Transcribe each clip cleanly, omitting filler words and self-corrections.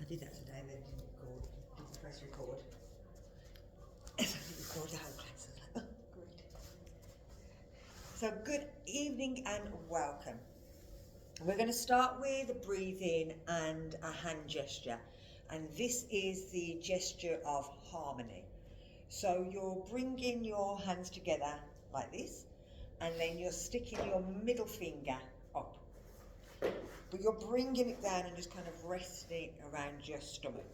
I did that today and then didn't record, didn't press record. So I didn't record the whole class. I was like, oh, great. So good evening and welcome. We're going to start with a breathing and a hand gesture. And this is the gesture of harmony. So you're bringing your hands together like this, and then you're sticking your middle finger up. But you're bringing it down and just kind of resting around your stomach.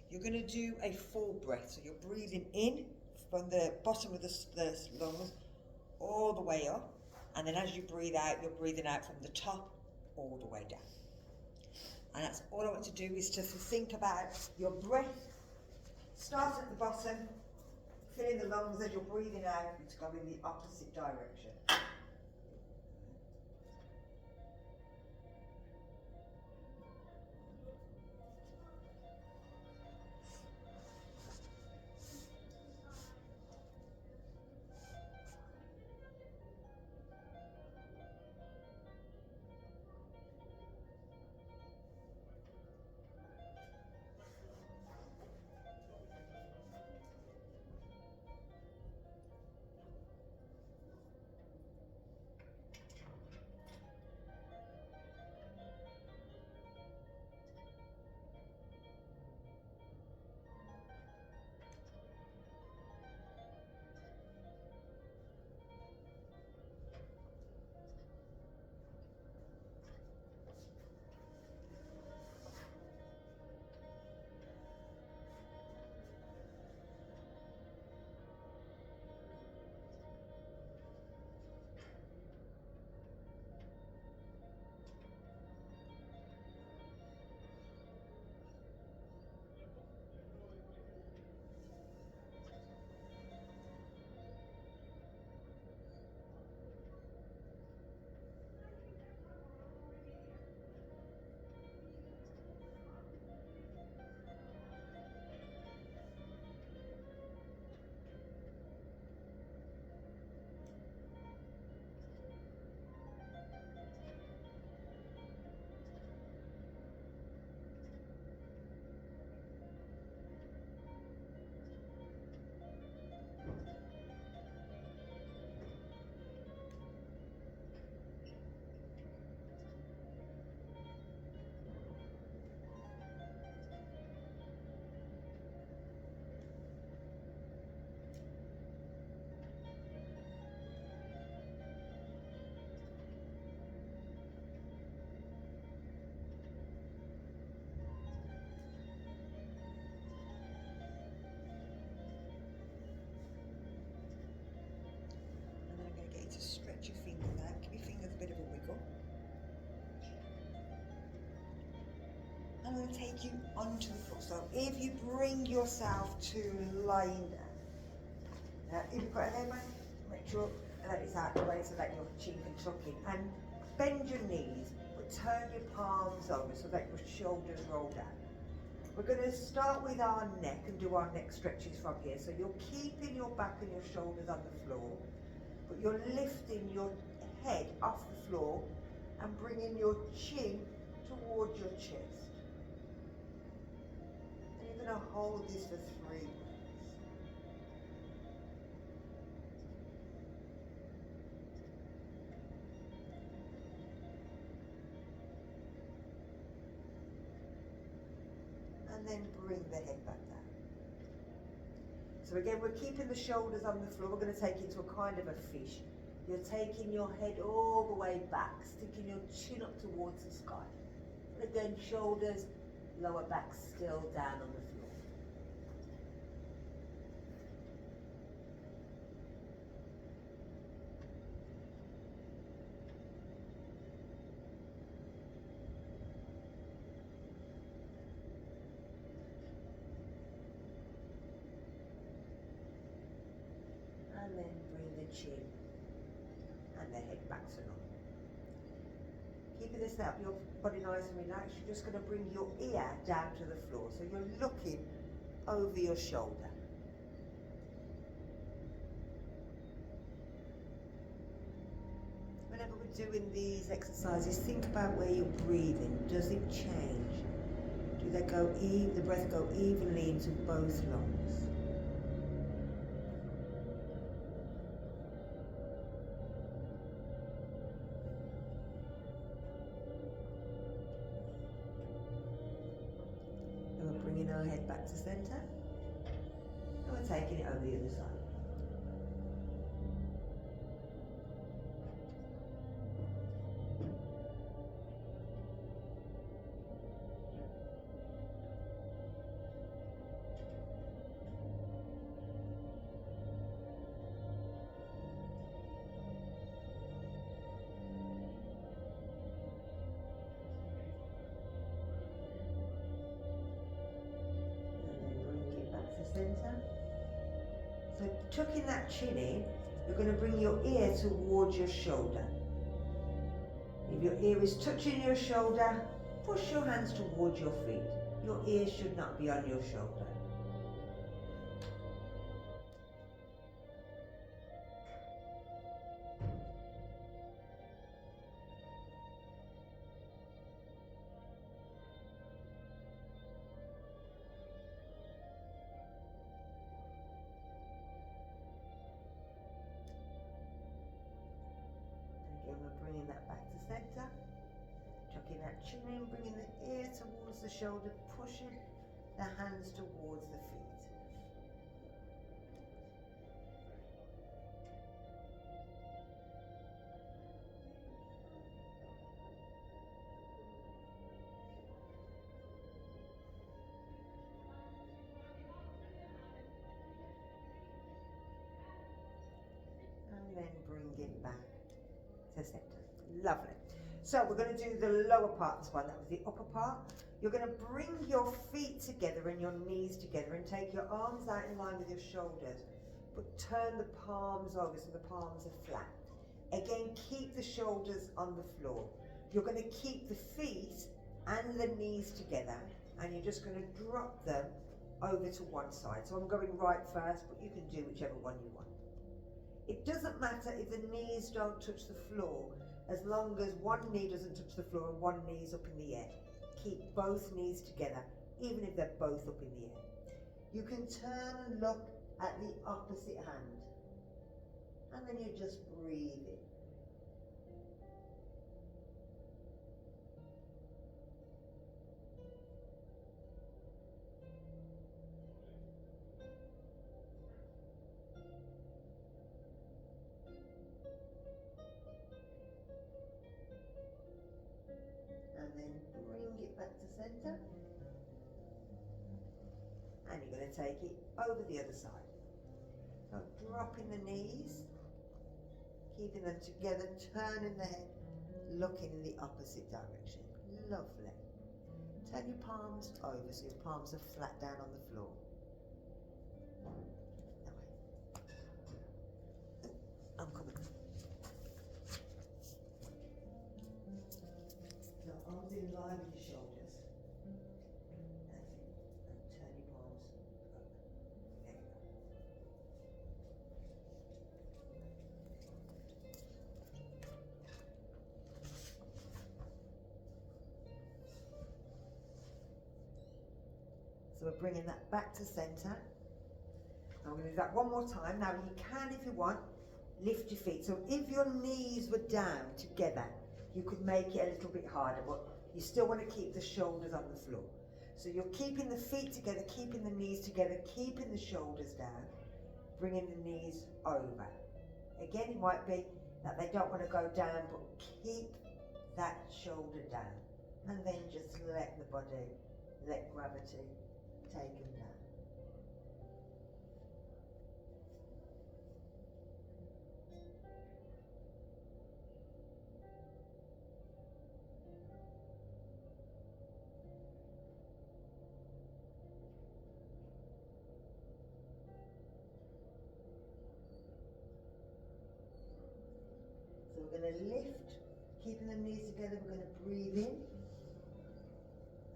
You're going to do a full breath. So you're breathing in from the bottom of the lungs all the way up. And then as you breathe out, you're breathing out from the top all the way down. And that's all I want to do is just to think about your breath. Start at the bottom, filling the lungs as you're breathing out, it's going in the opposite direction. To stretch your fingers out, give your fingers a bit of a wiggle. And I'm going to take you onto the floor. So if you bring yourself to lying down, now if you've got a hairband, make sure that it's out of the way so that your chin can tuck in. And bend your knees, but turn your palms over so that your shoulders roll down. We're going to start with our neck and do our neck stretches from here. So you're keeping your back and your shoulders on the floor, but you're lifting your head off the floor and bringing your chin towards your chest. And you're going to hold this for 3 breaths. And then bring the head back down. So again, we're keeping the shoulders on the floor. We're going to take it to a kind of a fish. You're taking your head all the way back, sticking your chin up towards the sky. And again, shoulders, lower back still down on the floor. And then bring the chin and the head back to normal. Keeping this up, your body nice and relaxed, you're just going to bring your ear down to the floor. So you're looking over your shoulder. Whenever we're doing these exercises, think about where you're breathing. Does it change? Do the breath go evenly into both lungs. And we're bringing our head back to center. And we're taking it over the other side. Center. So tucking that chin in, you're going to bring your ear towards your shoulder. If your ear is touching your shoulder, push your hands towards your feet. Your ear should not be on your shoulder. Again, we're bringing that back to center. Tucking that chin in, bringing the ear towards the shoulder, pushing the hands towards the feet. And then bring it back to center. Lovely. So we're going to do the lower part of this one. That was the upper part. You're going to bring your feet together and your knees together and take your arms out in line with your shoulders, but turn the palms over so the palms are flat. Again, keep the shoulders on the floor. You're going to keep the feet and the knees together, and you're just going to drop them over to one side. So I'm going right first, but you can do whichever one you want. It doesn't matter if the knees don't touch the floor, as long as one knee doesn't touch the floor and one knee is up in the air. Keep both knees together, even if they're both up in the air. You can turn and look at the opposite hand, and then you just breathe in. And then bring it back to center. And you're going to take it over the other side. So dropping the knees, keeping them together, turning the head, looking in the opposite direction. Lovely. Turn your palms over so your palms are flat down on the floor. That way. I'm coming. Now arms in line with your shoulders. That's it. And turn your palms over. There you go. So we're bringing that back to center. I'm going to do that one more time. Now you can, if you want, lift your feet. So if your knees were down together, you could make it a little bit harder, but you still want to keep the shoulders on the floor. So you're keeping the feet together, keeping the knees together, keeping the shoulders down, bringing the knees over. Again, it might be that they don't want to go down, but keep that shoulder down. And then just let the body, let gravity take them down. So we're going to lift, keeping the knees together, we're going to breathe in.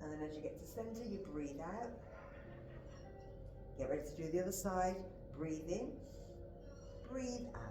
And then as you get to center, you breathe out. Get ready to do the other side. Breathe in, breathe out.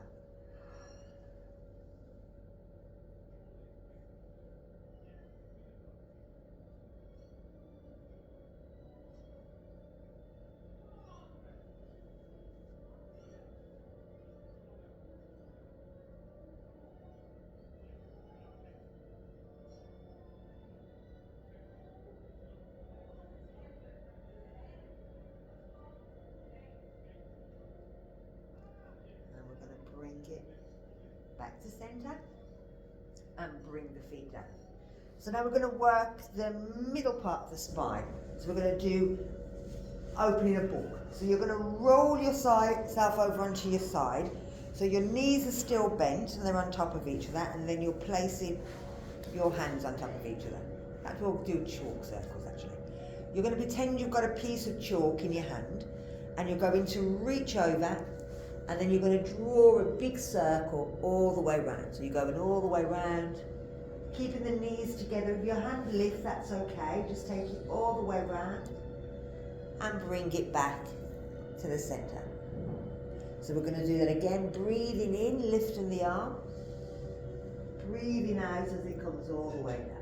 feet down. So now we're going to work the middle part of the spine. So we're going to do opening a book. So you're going to roll yourself over onto your side. So your knees are still bent and they're on top of each other, and then you're placing your hands on top of each other. That's what we'll do chalk circles actually. You're going to pretend you've got a piece of chalk in your hand, and you're going to reach over, and then you're going to draw a big circle all the way round. So you're going all the way round, keeping the knees together. If your hand lifts, that's okay. Just take it all the way round and bring it back to the centre. So we're going to do that again, breathing in, lifting the arm, breathing out as it comes all the way down.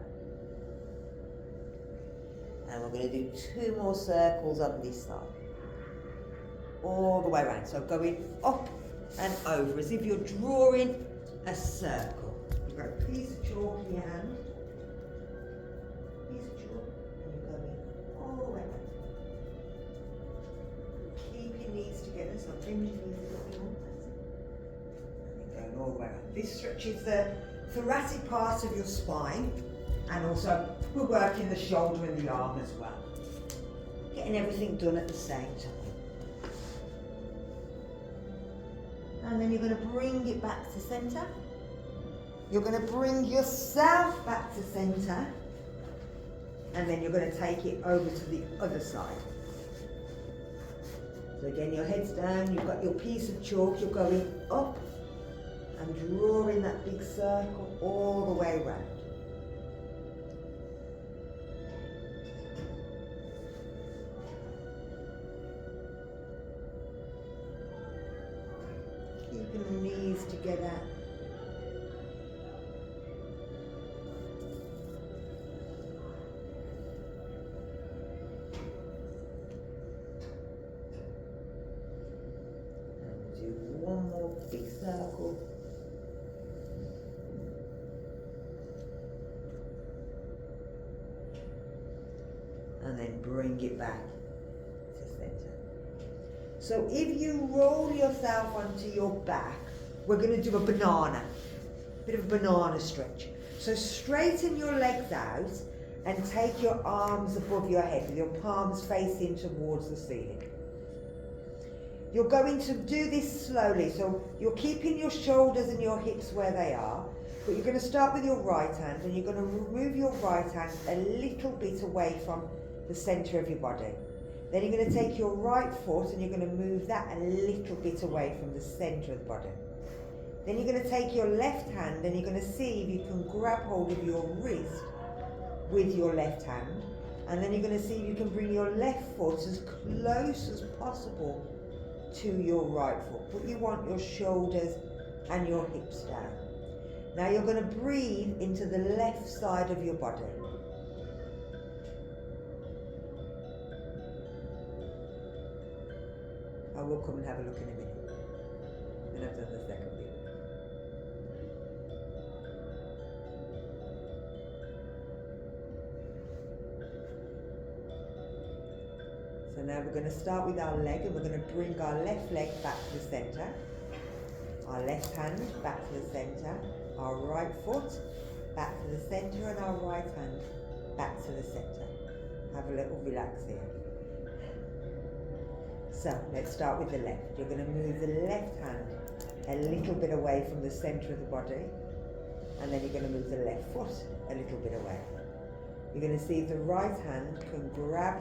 And we're going to do 2 more circles on this side, all the way around. So going up and over as if you're drawing a circle. You've got a piece of chalk in your hand, piece of chalk, and you're going all the way around. Keep your knees together, so bring your knees a little bit more. And you're going all the way around. This stretches the thoracic part of your spine, and also we're working the shoulder and the arm as well. Getting everything done at the same time. And then you're going to bring it back to centre. You're going to bring yourself back to centre, and then you're going to take it over to the other side. So again, your head's down, you've got your piece of chalk, you're going up and drawing that big circle all the way around. Keeping the knees together. And do one more big circle. And then bring it back to center. So if you roll yourself onto your back, we're going to do a banana, bit of a banana stretch. So straighten your legs out and take your arms above your head with your palms facing towards the ceiling. You're going to do this slowly, so you're keeping your shoulders and your hips where they are, but you're going to start with your right hand, and you're going to move your right hand a little bit away from the centre of your body. Then you're going to take your right foot and you're going to move that a little bit away from the centre of the body. Then you're going to take your left hand and you're going to see if you can grab hold of your wrist with your left hand. And then you're going to see if you can bring your left foot as close as possible to your right foot. But you want your shoulders and your hips down. Now you're going to breathe into the left side of your body. I will come and have a look in a minute. And I've done the second bit. So now we're going to start with our leg, and we're going to bring our left leg back to the centre. Our left hand back to the centre. Our right foot back to the centre, and our right hand back to the centre. Have a little relax here. So let's start with the left. You're going to move the left hand a little bit away from the centre of the body, and then you're going to move the left foot a little bit away. You're going to see if the right hand can grab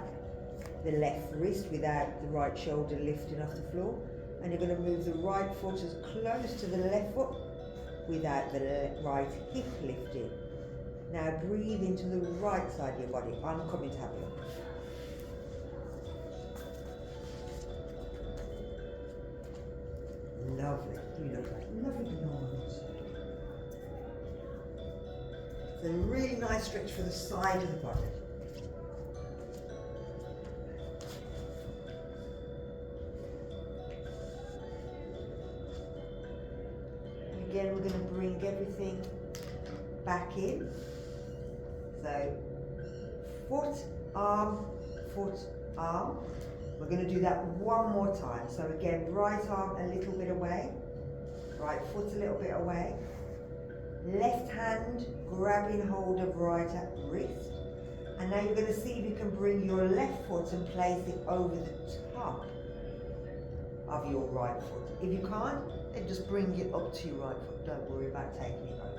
the left wrist without the right shoulder lifting off the floor, and you're going to move the right foot as close to the left foot without the right hip lifting. Now breathe into the right side of your body. I'm coming to have a look. Lovely. You look like lovely bananas. It's a really nice stretch for the side of the body. And again, we're going to bring everything back in. So, foot, arm, foot, arm. We're going to do that one more time. So again, right arm a little bit away, right foot a little bit away, Left hand grabbing hold of right wrist. And now you're going to see if you can bring your left foot and place it over the top of your right foot. If you can't, then just bring it up to your right foot. Don't worry about taking it over.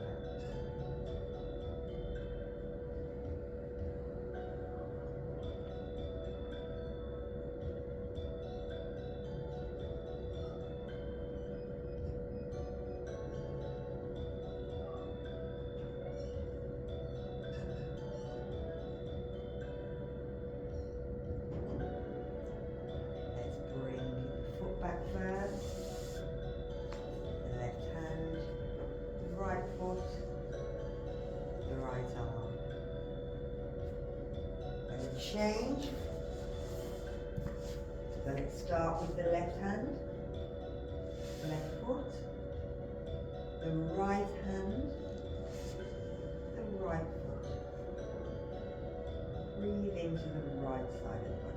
Back first, the left hand, the right foot, the right arm. And then change. So let's start with the left hand, left foot, the right hand, the right foot. Breathe into the right side of the body.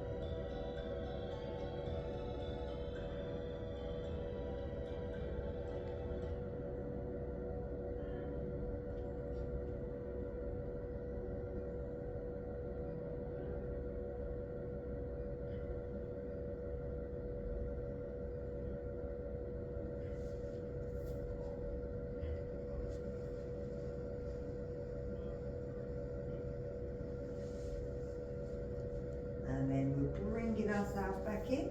And then we're bringing ourselves back in.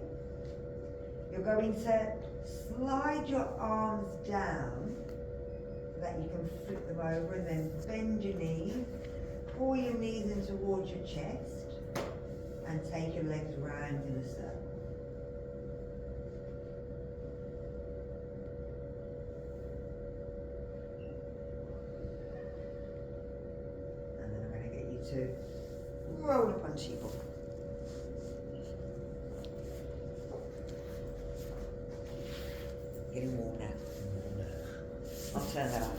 You're going to slide your arms down so that you can flip them over, and then bend your knees, pull your knees in towards your chest, and take your legs round in a circle. And then I'm going to get you to roll up onto your book. Getting warm now. I'll turn that off.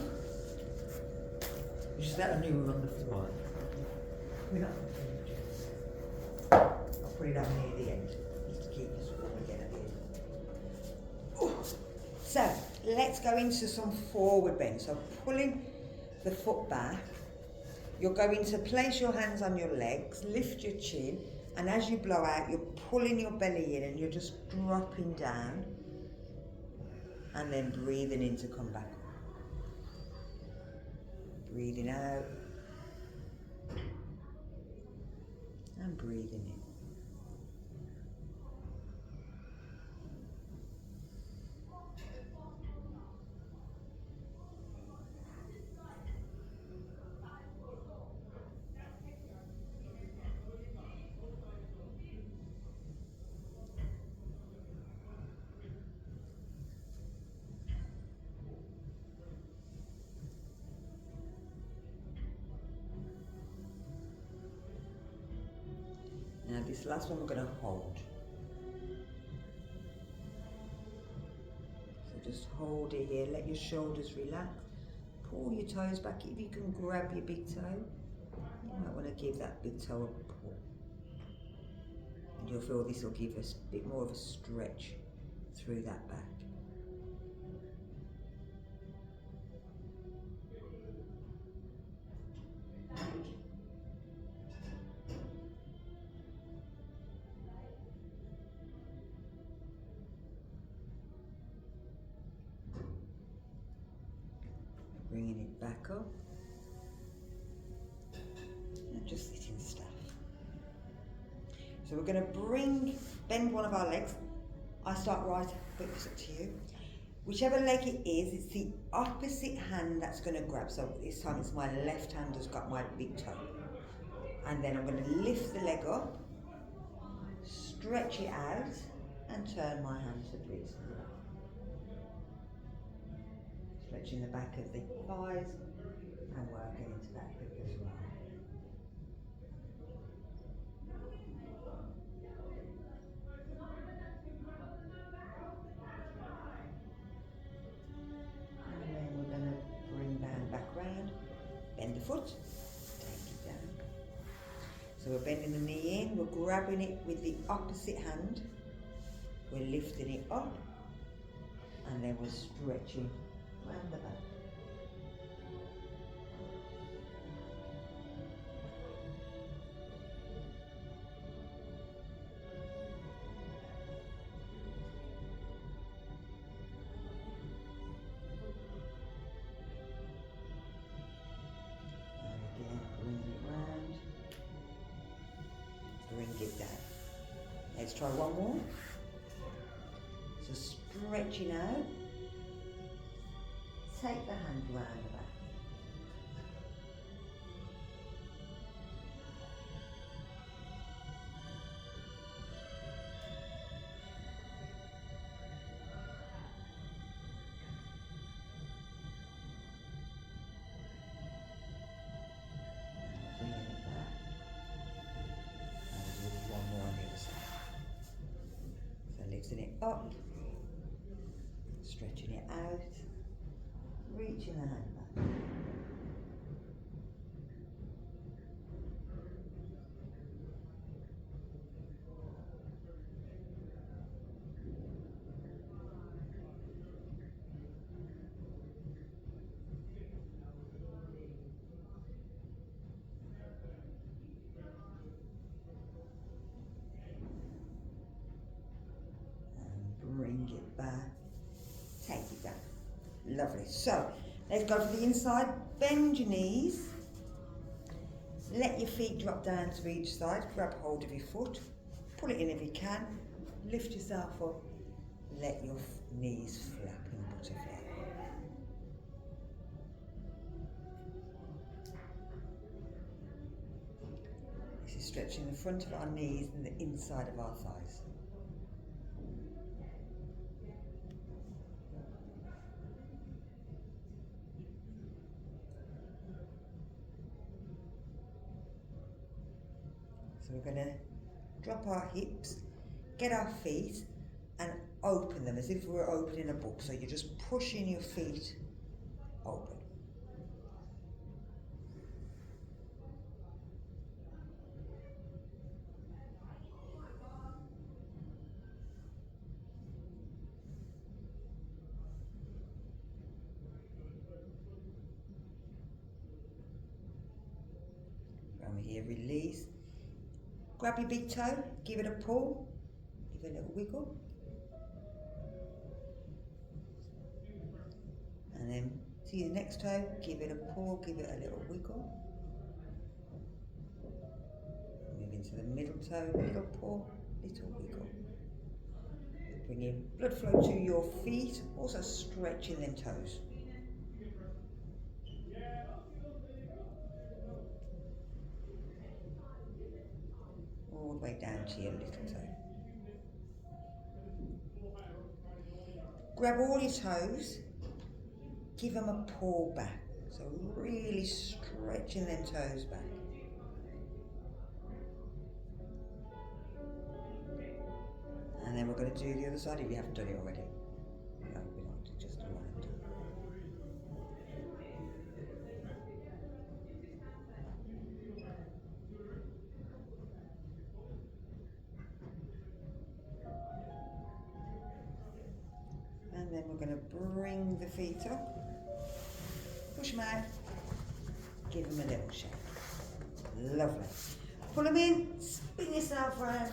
Is that a new one on the floor? We're not. I'll put it on near the end, just to keep us warm again at the end. Ooh. So, let's go into some forward bend. So, pulling the foot back, you're going to place your hands on your legs, lift your chin, and as you blow out, you're pulling your belly in and you're just dropping down. And then breathing in to come back up. Breathing out. And breathing in. Now this last one we're going to hold. So just hold it here, let your shoulders relax. Pull your toes back. If you can grab your big toe, you might want to give that big toe a pull. And you'll feel this will give us a bit more of a stretch through that back. Bringing it back up and just sitting stiff. So we're going to bend one of our legs. I start right, but it's up to you. Whichever leg it is, it's the opposite hand that's going to grab. So this time it's my left hand has got my big toe. And then I'm going to lift the leg up, stretch it out, and turn my hand to the wrist. Stretching the back of the thighs and working into that hip as well. And then we're going to bring the hand back round, bend the foot, take it down. So we're bending the knee in, we're grabbing it with the opposite hand, we're lifting it up, and then we're stretching round the back. bring it down. Let's try one more. So stretching out. Take the hand round the back. Lifting it up, stretching it out, reaching the hand back. Bring it back, take it down. Lovely. So let's go for the inside. Bend your knees. Let your feet drop down to each side. Grab hold of your foot. Pull it in if you can. Lift yourself up. Let your knees flap in butterfly. This is stretching the front of our knees and the inside of our thighs. So we're going to drop our hips, get our feet and open them as if we were opening a book. So you're just pushing your feet open. From here, release. Grab your big toe, give it a pull, give it a little wiggle. And then to your next toe, give it a pull, give it a little wiggle. Move into the middle toe, little pull, little wiggle. Bring in blood flow to your feet, also stretching them toes. All the way down to your little toe. Grab all your toes, give them a pull back. So really stretching them toes back. And then we're going to do the other side if you haven't done it already. No, we don't, just do one. And then we're going to bring the feet up, push them out, give them a little shake. Lovely. Pull them in, spin yourself round,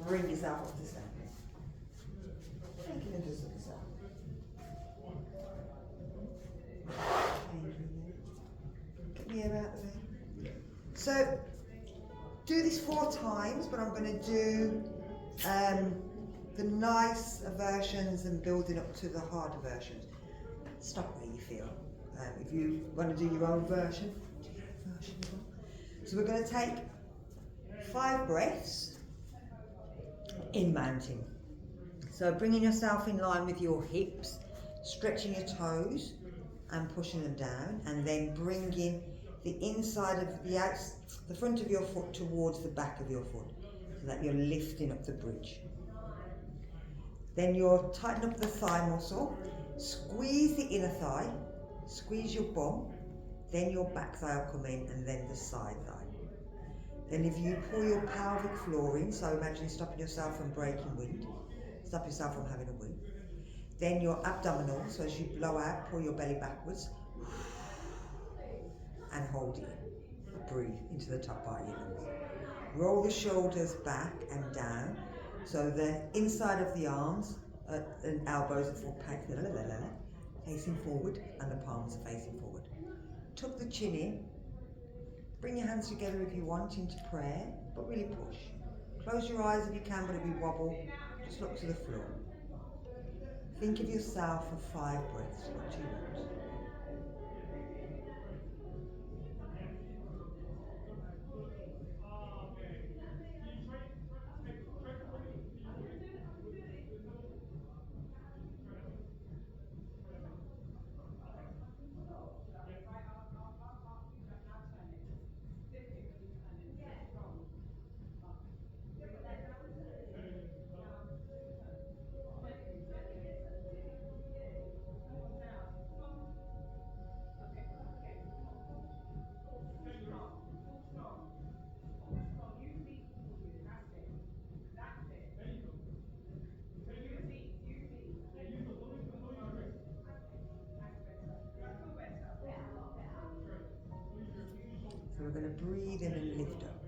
bring yourself up to stand. Take it into the side. Get the air out of there. So, do this 4 times, but I'm going to do the nice versions and building up to the harder versions. Stop where you feel. If you want to do your own version. So we're going to take 5 breaths in mountain. So bringing yourself in line with your hips, stretching your toes and pushing them down, and then bringing the inside of the front of your foot towards the back of your foot, so that you're lifting up the bridge. Then you'll tighten up the thigh muscle, squeeze the inner thigh, squeeze your bum, then your back thigh will come in, and then the side thigh. Then if you pull your pelvic floor in, so imagine stopping yourself from breaking wind, stop yourself from having a wind. Then your abdominal, so as you blow out, pull your belly backwards, and hold it. Breathe into the top part of your lungs. Roll the shoulders back and down, so the inside of the arms and elbows are facing forward, and the palms are facing forward. Tuck the chin in, Bring your hands together if you want into prayer, but really push. Close your eyes if you can, but if you wobble, just look to the floor. Think of yourself for 5 breaths. What do you want? So we're going to breathe in and lift up.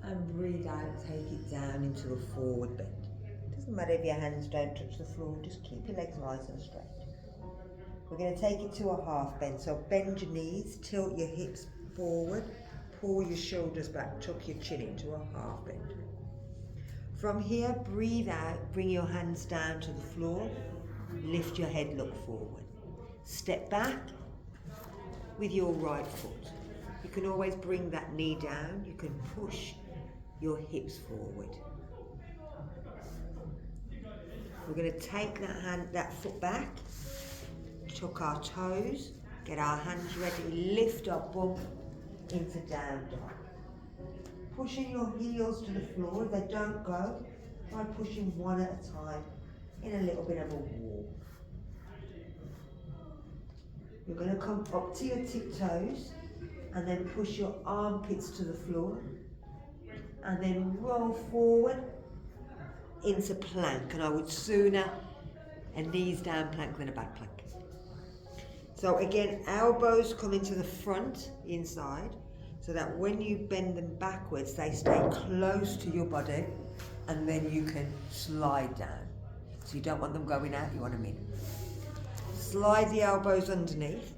And breathe out, take it down into a forward bend. Doesn't matter if your hands don't touch the floor, just keep your legs nice and straight. We're going to take it to a half bend. So bend your knees, tilt your hips forward, pull your shoulders back, tuck your chin into a half bend. From here, breathe out, bring your hands down to the floor, lift your head, look forward. Step back with your right foot. You can always bring that knee down, you can push your hips forward. We're going to take that foot back, tuck our toes, get our hands ready, lift our bum into down dog. Pushing your heels to the floor. If they don't go, try pushing one at a time in a little bit of a walk. You're going to come up to your tiptoes and then push your armpits to the floor and then roll forward into plank. And I would sooner a knees down plank than a back plank. So again, elbows come into the front inside so that when you bend them backwards, they stay close to your body and then you can slide down. So you don't want them going out, you want them in. Slide the elbows underneath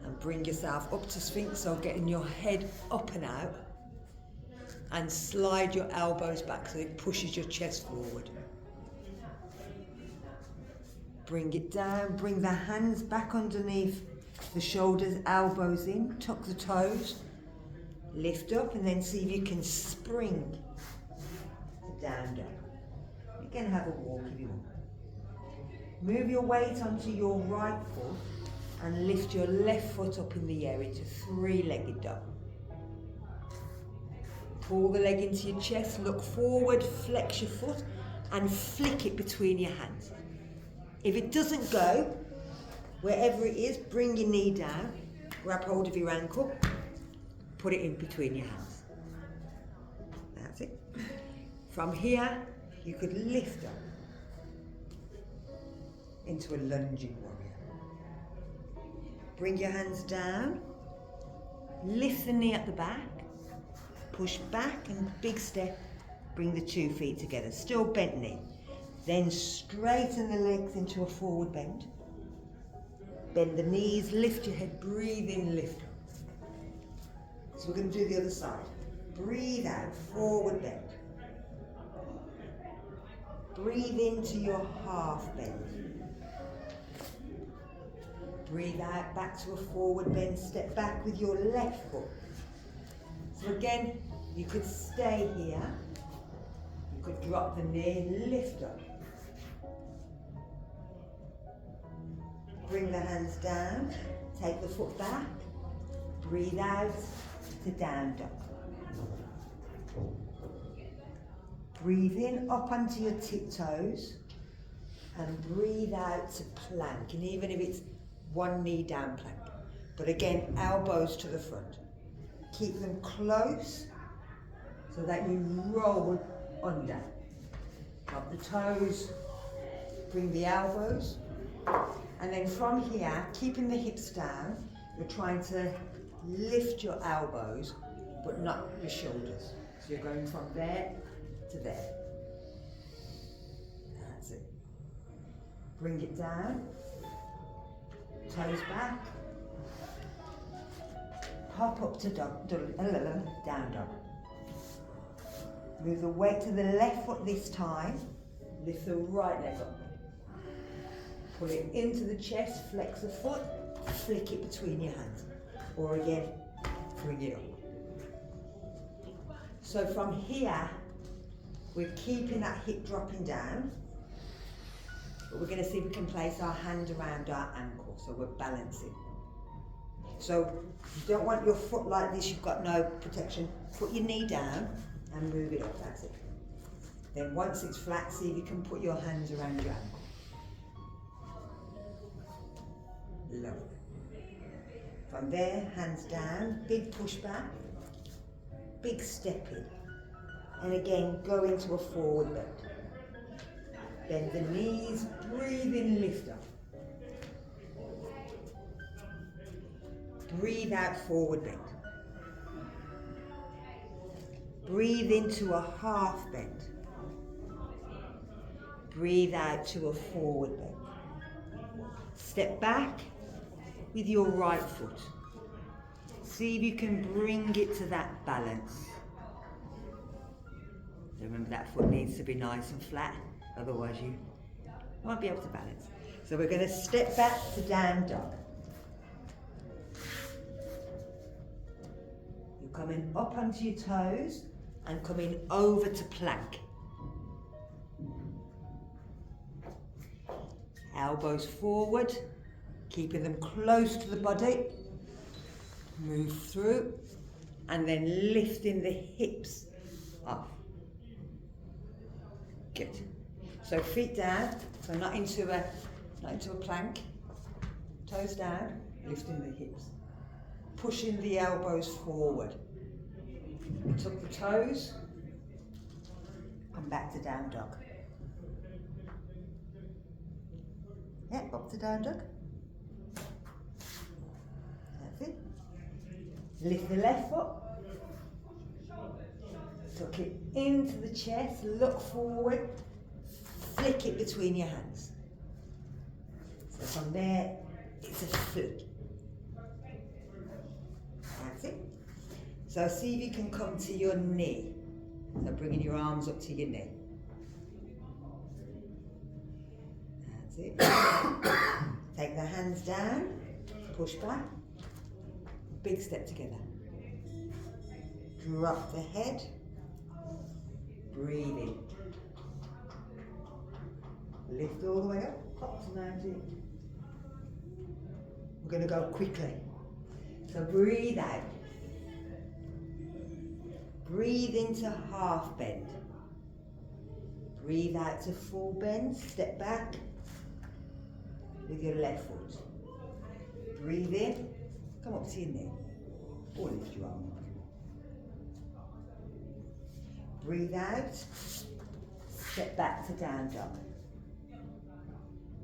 and bring yourself up to Sphinx, so getting your head up and out, and slide your elbows back so it pushes your chest forward. Bring it down, bring the hands back underneath the shoulders, elbows in, tuck the toes, lift up, and then see if you can spring to down dog. You can have a walk if you want. Move your weight onto your right foot and lift your left foot up in the air into 3-legged dog. Pull the leg into your chest, look forward, flex your foot and flick it between your hands. If it doesn't go, wherever it is, bring your knee down, grab hold of your ankle, put it in between your hands. That's it. From here, you could lift up into a lunging warrior. Bring your hands down, lift the knee at the back, push back and big step, bring the 2 feet together, still bent knee. Then straighten the legs into a forward bend. Bend the knees, lift your head, breathe in, lift up. So we're going to do the other side. Breathe out, forward bend. Breathe into your half bend. Breathe out, back to a forward bend, step back with your left foot. So again, you could stay here, you could drop the knee, lift up. Bring the hands down, take the foot back, breathe out to down dog. Breathe in up onto your tiptoes and breathe out to plank, and even if it's 1 knee down plank. But again, elbows to the front. Keep them close so that you roll under. Up the toes, bring the elbows. And then from here, keeping the hips down, you're trying to lift your elbows, but not your shoulders. So you're going from there to there. That's it. Bring it down, toes back, Hop up to down dog. Move the weight to the left foot this time. Lift the right leg up. Pull it into the chest, flex the foot, flick it between your hands. Or again, bring it up. So from here, we're keeping that hip dropping down, but we're going to see if we can place our hand around our ankle, so we're balancing. So you don't want your foot like this, you've got no protection. Put your knee down and move it up, that's it. Then once it's flat, see if you can put your hands around your ankle. Lovely. From there, hands down, big push back, big step in. And again, go into a forward bend. Bend the knees, breathe in, lift up. Breathe out, forward bend. Breathe into a half bend. Breathe out to a forward bend. Step back with your right foot. See if you can bring it to that balance. So remember, that foot needs to be nice and flat, otherwise you won't be able to balance. So we're going to step back to down dog. You're coming up onto your toes and coming over to plank. Elbows forward, keeping them close to the body. Move through, and then lifting the hips up. Good. So feet down, so not into a plank. Toes down, lifting the hips. Pushing the elbows forward. Tuck the toes. Come back to down dog. Yeah, up to down dog. That's it. Lift the left foot. Tuck it into the chest, look forward, flick it between your hands. So from there, it's a flick. That's it. So see if you can come to your knee. So bringing your arms up to your knee. That's it. Take the hands down, push back, big step together. Drop the head, breathe in. Lift all the way up, hop to 90. We're going to go quickly. So breathe out. Breathe into half bend. Breathe out to full bend, step back with your left foot. Breathe in, come up to your knee, or lift your arm up. Breathe out, step back to down dog.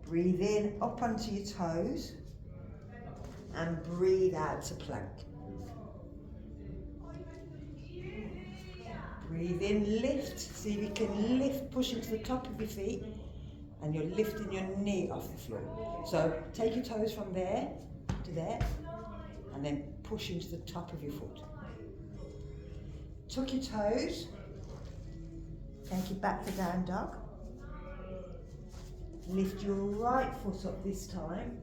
Breathe in, up onto your toes, and breathe out to plank. Breathe in, lift, see if you can lift, push into the top of your feet, and you're lifting your knee off the floor. So take your toes from there to there, and then push into the top of your foot. Tuck your toes, take it back to down dog. Lift your right foot up this time.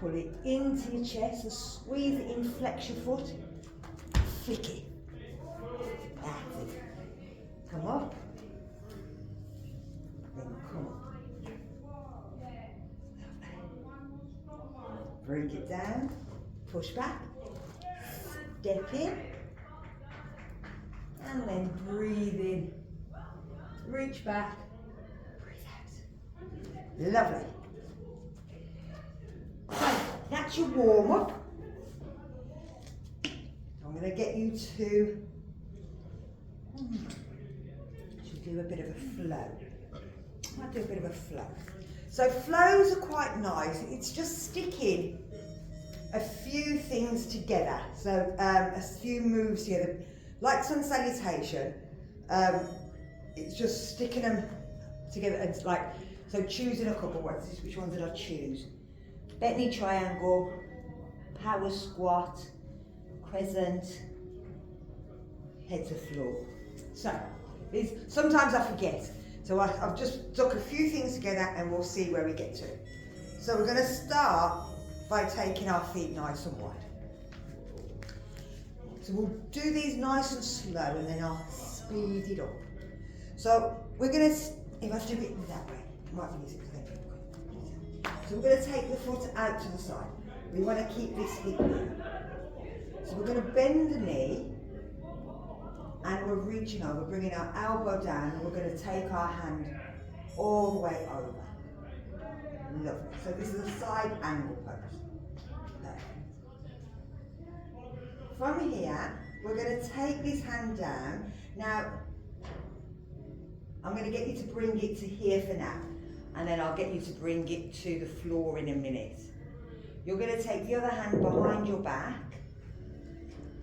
Pull it into your chest, and squeeze it in, flex your foot, flick it. That's it. Come up. Then come up. Bring it down. Push back. Step in. And then breathe in. Reach back. Breathe out. Lovely. So that's your warm up. I'm going to get you to do a bit of a flow. I'll do a bit of a flow. So flows are quite nice. It's just sticking a few things together. So a few moves together. Like sun salutation, it's just sticking them together. It's like, so choosing a couple, which ones did I choose? Bent knee triangle, power squat, crescent, head to floor. So, sometimes I forget. So I've just took a few things together and we'll see where we get to. So we're going to start by taking our feet nice and wide. So we'll do these nice and slow and then I'll speed it up. So we're going to, if I do it that way, it might be easier for them. So we're going to take the foot out to the side. We want to keep this hip in. So we're going to bend the knee and we're reaching over, bringing our elbow down, and we're going to take our hand all the way over. Lovely. So this is a side angle pose. Perfect. From here, we're going to take this hand down. Now, I'm going to get you to bring it to here for now, and then I'll get you to bring it to the floor in a minute. You're going to take the other hand behind your back,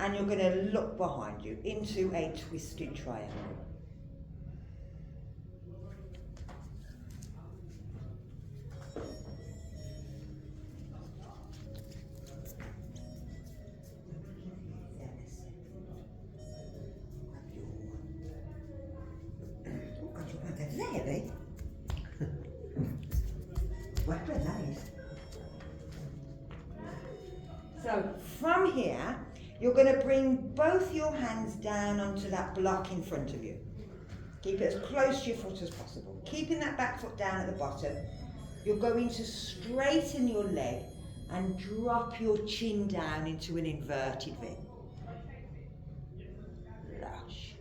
and you're going to look behind you into a twisted triangle. That's heavy. Weapon, that is. So from here, you're going to bring both your hands down onto that block in front of you. Keep it as close to your foot as possible. Keeping that back foot down at the bottom, you're going to straighten your leg and drop your chin down into an inverted V. Lush.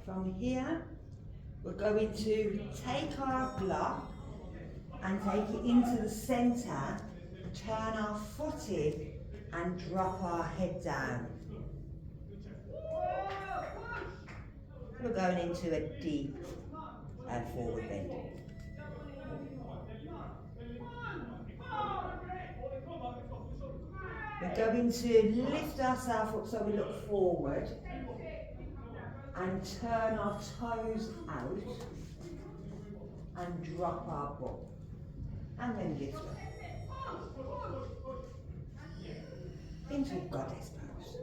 From here, we're going to take our block and take it into the centre, turn our foot in and drop our head down. We're going into a deep forward bend. We're going to lift ourselves up so we look forward and turn our toes out and drop our butt. And then lift up. Into goddess pose.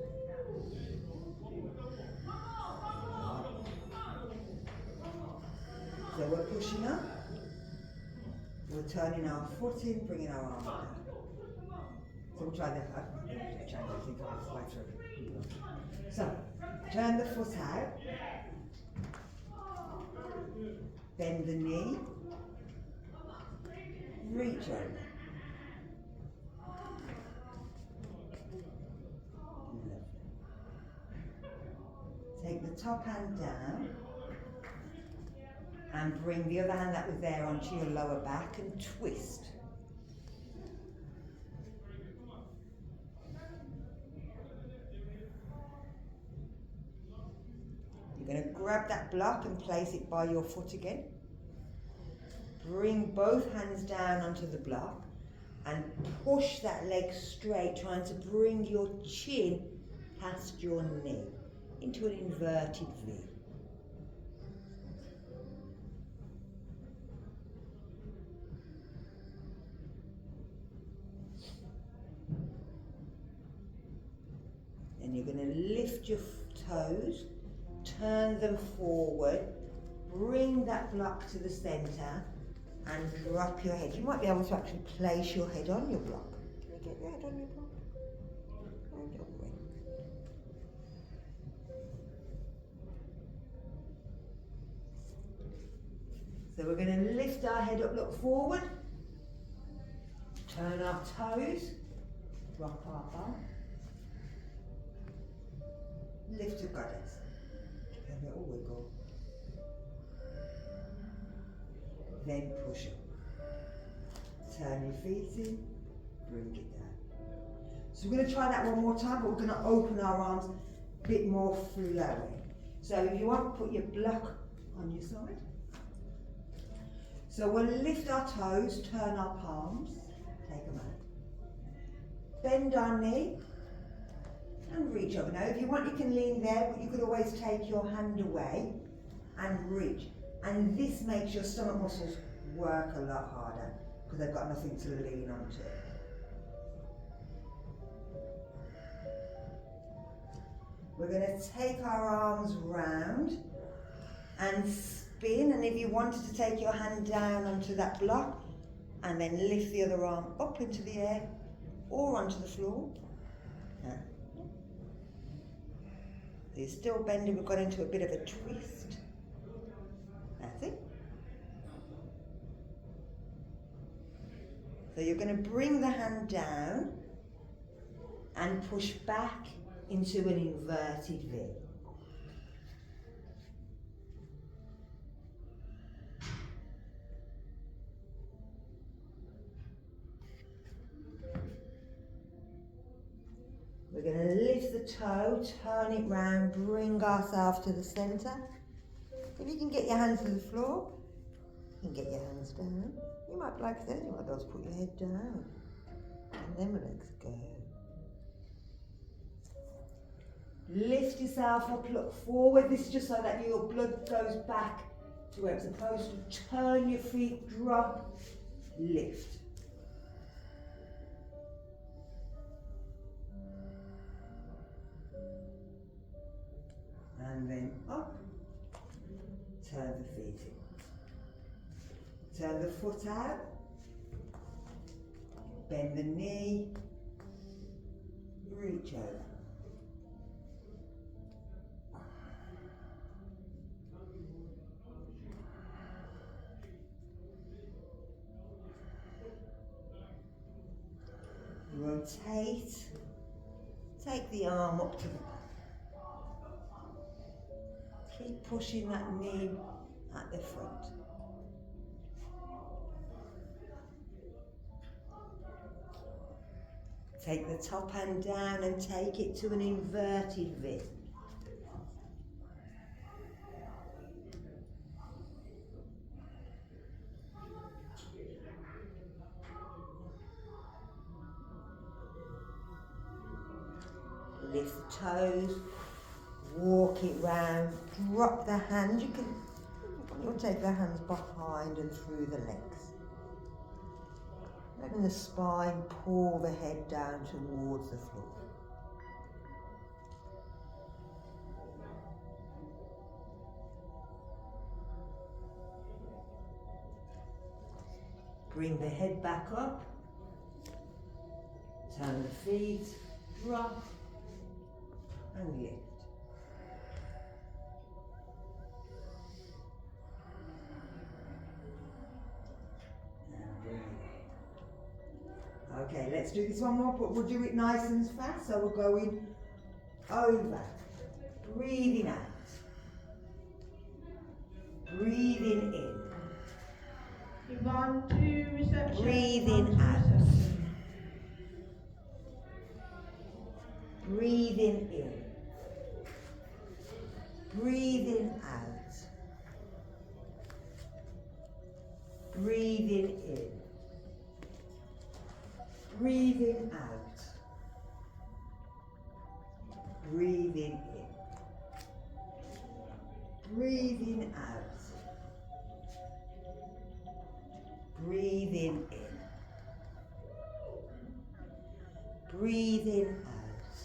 So we're pushing up. We're turning our foot in, bringing our arm down. So we'll try that. So, turn the foot out. Bend the knee. Reach over. Lovely. Take the top hand down and bring the other hand that was there onto your lower back and twist. You're going to grab that block and place it by your foot again. Bring both hands down onto the block and push that leg straight, trying to bring your chin past your knee into an inverted V. Then you're going to lift your toes, turn them forward, bring that block to the centre and drop your head. You might be able to actually place your head on your block. Can you get your head on your block? So we're going to lift our head up, look forward, turn our toes, drop our bum, lift to goddess. Give a little wiggle. Then push up. Turn your feet in, bring it down. So we're going to try that one more time, but we're going to open our arms a bit more flowing. So if you want, put your block on your side. So we'll lift our toes, turn our palms, take them out. Bend our knee, and reach over. Now if you want you can lean there, but you could always take your hand away and reach. And this makes your stomach muscles work a lot harder because they've got nothing to lean onto. We're going to take our arms round and spin, and if you wanted to take your hand down onto that block and then lift the other arm up into the air or onto the floor. So you're still bending, we've got into a bit of a twist. That's it. So you're going to bring the hand down and push back into an inverted V. We're going to lift the toe, turn it round, bring ourselves to the centre. If you can get your hands to the floor, you can get your hands down. You might, like I said, you might be able to put your head down. And then relax, go. Lift yourself up, look forward. This is just so that your blood goes back to where it's supposed to. Turn your feet, drop, lift. And then up, turn the feet in. Turn the foot out, bend the knee, reach over. Rotate, take the arm up to the back. Keep pushing that knee at the front. Take the top hand down and take it to an inverted V. Lift the toes, walk it round, drop the hands. You'll take the hands behind and through the legs. Letting the spine pull the head down towards the floor. Bring the head back up, turn the feet, drop, and lift. And breathe. Okay, let's do this one more, but we'll do it nice and fast. So we're going over, breathing out, breathing in, 1, 2, reception. breathing out, breathing in, breathing out, breathing in, breathing out, breathing in, breathing out, breathing in, breathing out,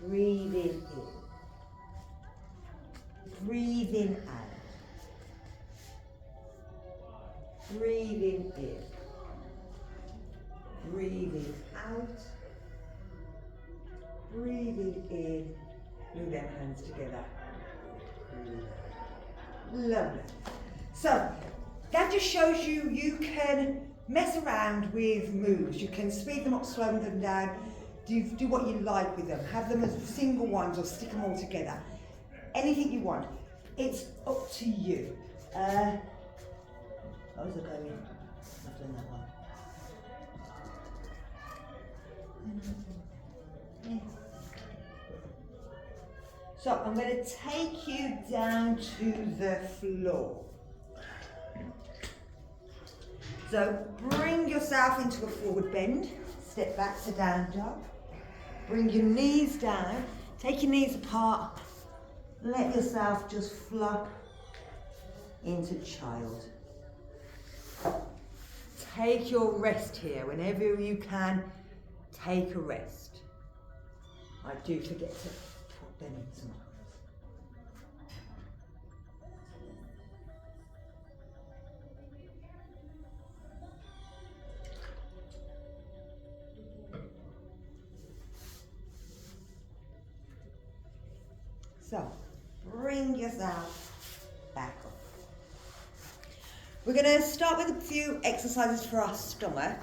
breathing in, breathing out, breathing in, breathing out, breathing in. Move them hands together. Lovely. So that just shows you can mess around with moves. You can speed them up, slow them down, do what you like with them. Have them as single ones or stick them all together. Anything you want. It's up to you. How's it going? I've done that one. So I'm going to take you down to the floor. So bring yourself into a forward bend. step back to down dog. Bring your knees down, take your knees apart, let yourself just flop into child. Take your rest here whenever you can. Take a rest. I do forget to put them in sometimes. So, bring yourself back up. We're going to start with a few exercises for our stomach.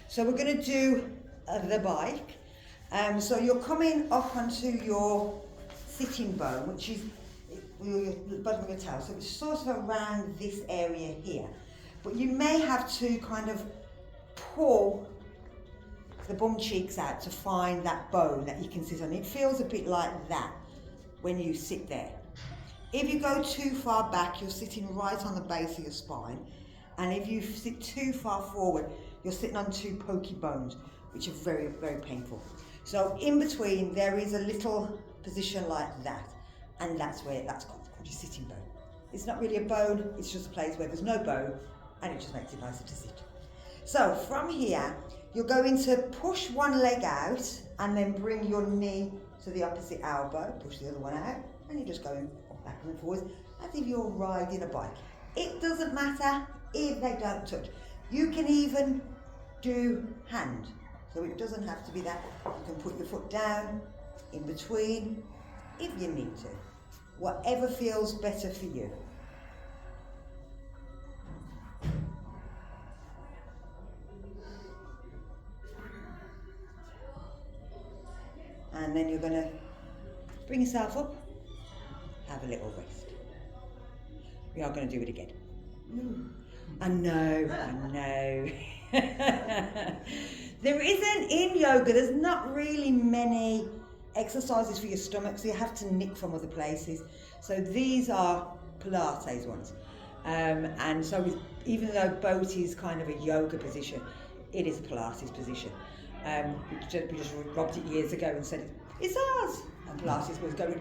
So we're going to do the bike. So you're coming up onto your sitting bone, which is your bottom of your toe. So it's sort of around this area here. But you may have to kind of pull the bum cheeks out to find that bone that you can sit on. It feels a bit like that when you sit there. If you go too far back, you're sitting right on the base of your spine. And if you sit too far forward, you're sitting on two pokey bones, which are very, very painful. So in between, there is a little position like that. And that's called your sitting bone. It's not really a bone, it's just a place where there's no bone, and it just makes it nicer to sit. So from here, you're going to push one leg out and then bring your knee to the opposite elbow, push the other one out, and you're just going back and forwards as if you're riding a bike. It doesn't matter if they don't touch. You can even do hand, so it doesn't have to be that. You can put your foot down in between if you need to. Whatever feels better for you. And then you're going to bring yourself up, have a little rest. We are going to do it again. I know. There isn't in yoga, there's not really many exercises for your stomach, so you have to nick from other places. So these are Pilates ones. And so even though both is kind of a yoga position, it is a Pilates position. We just robbed it years ago and said, it's ours. And Pilates was going,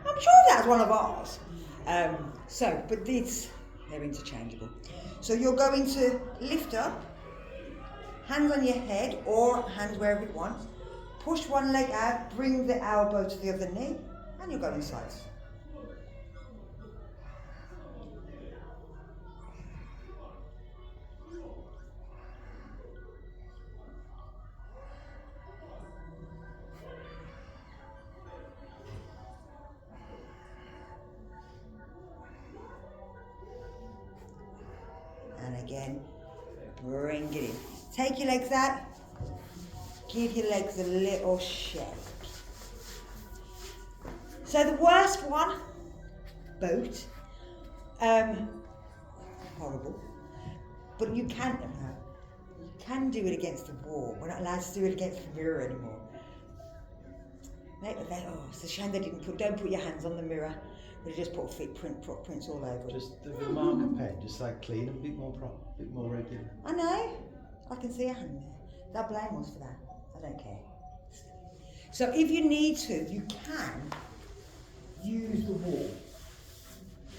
I'm sure that's one of ours. But they're interchangeable. So you're going to lift up, hands on your head or hands wherever you want. Push one leg out, bring the elbow to the other knee, and you're going sides. And again, bring it in. Take your legs out. Give your legs a little shake. So the worst one, boat. Horrible. But you can do it against the wall. We're not allowed to do it against the mirror anymore. It's a shame they don't put your hands on the mirror. They just put footprints all over it. Just the marker pen, just like clean, a bit more regular. I know. I can see a hand there. They'll blame us for that. I don't care. So if you need to, you can use the wall.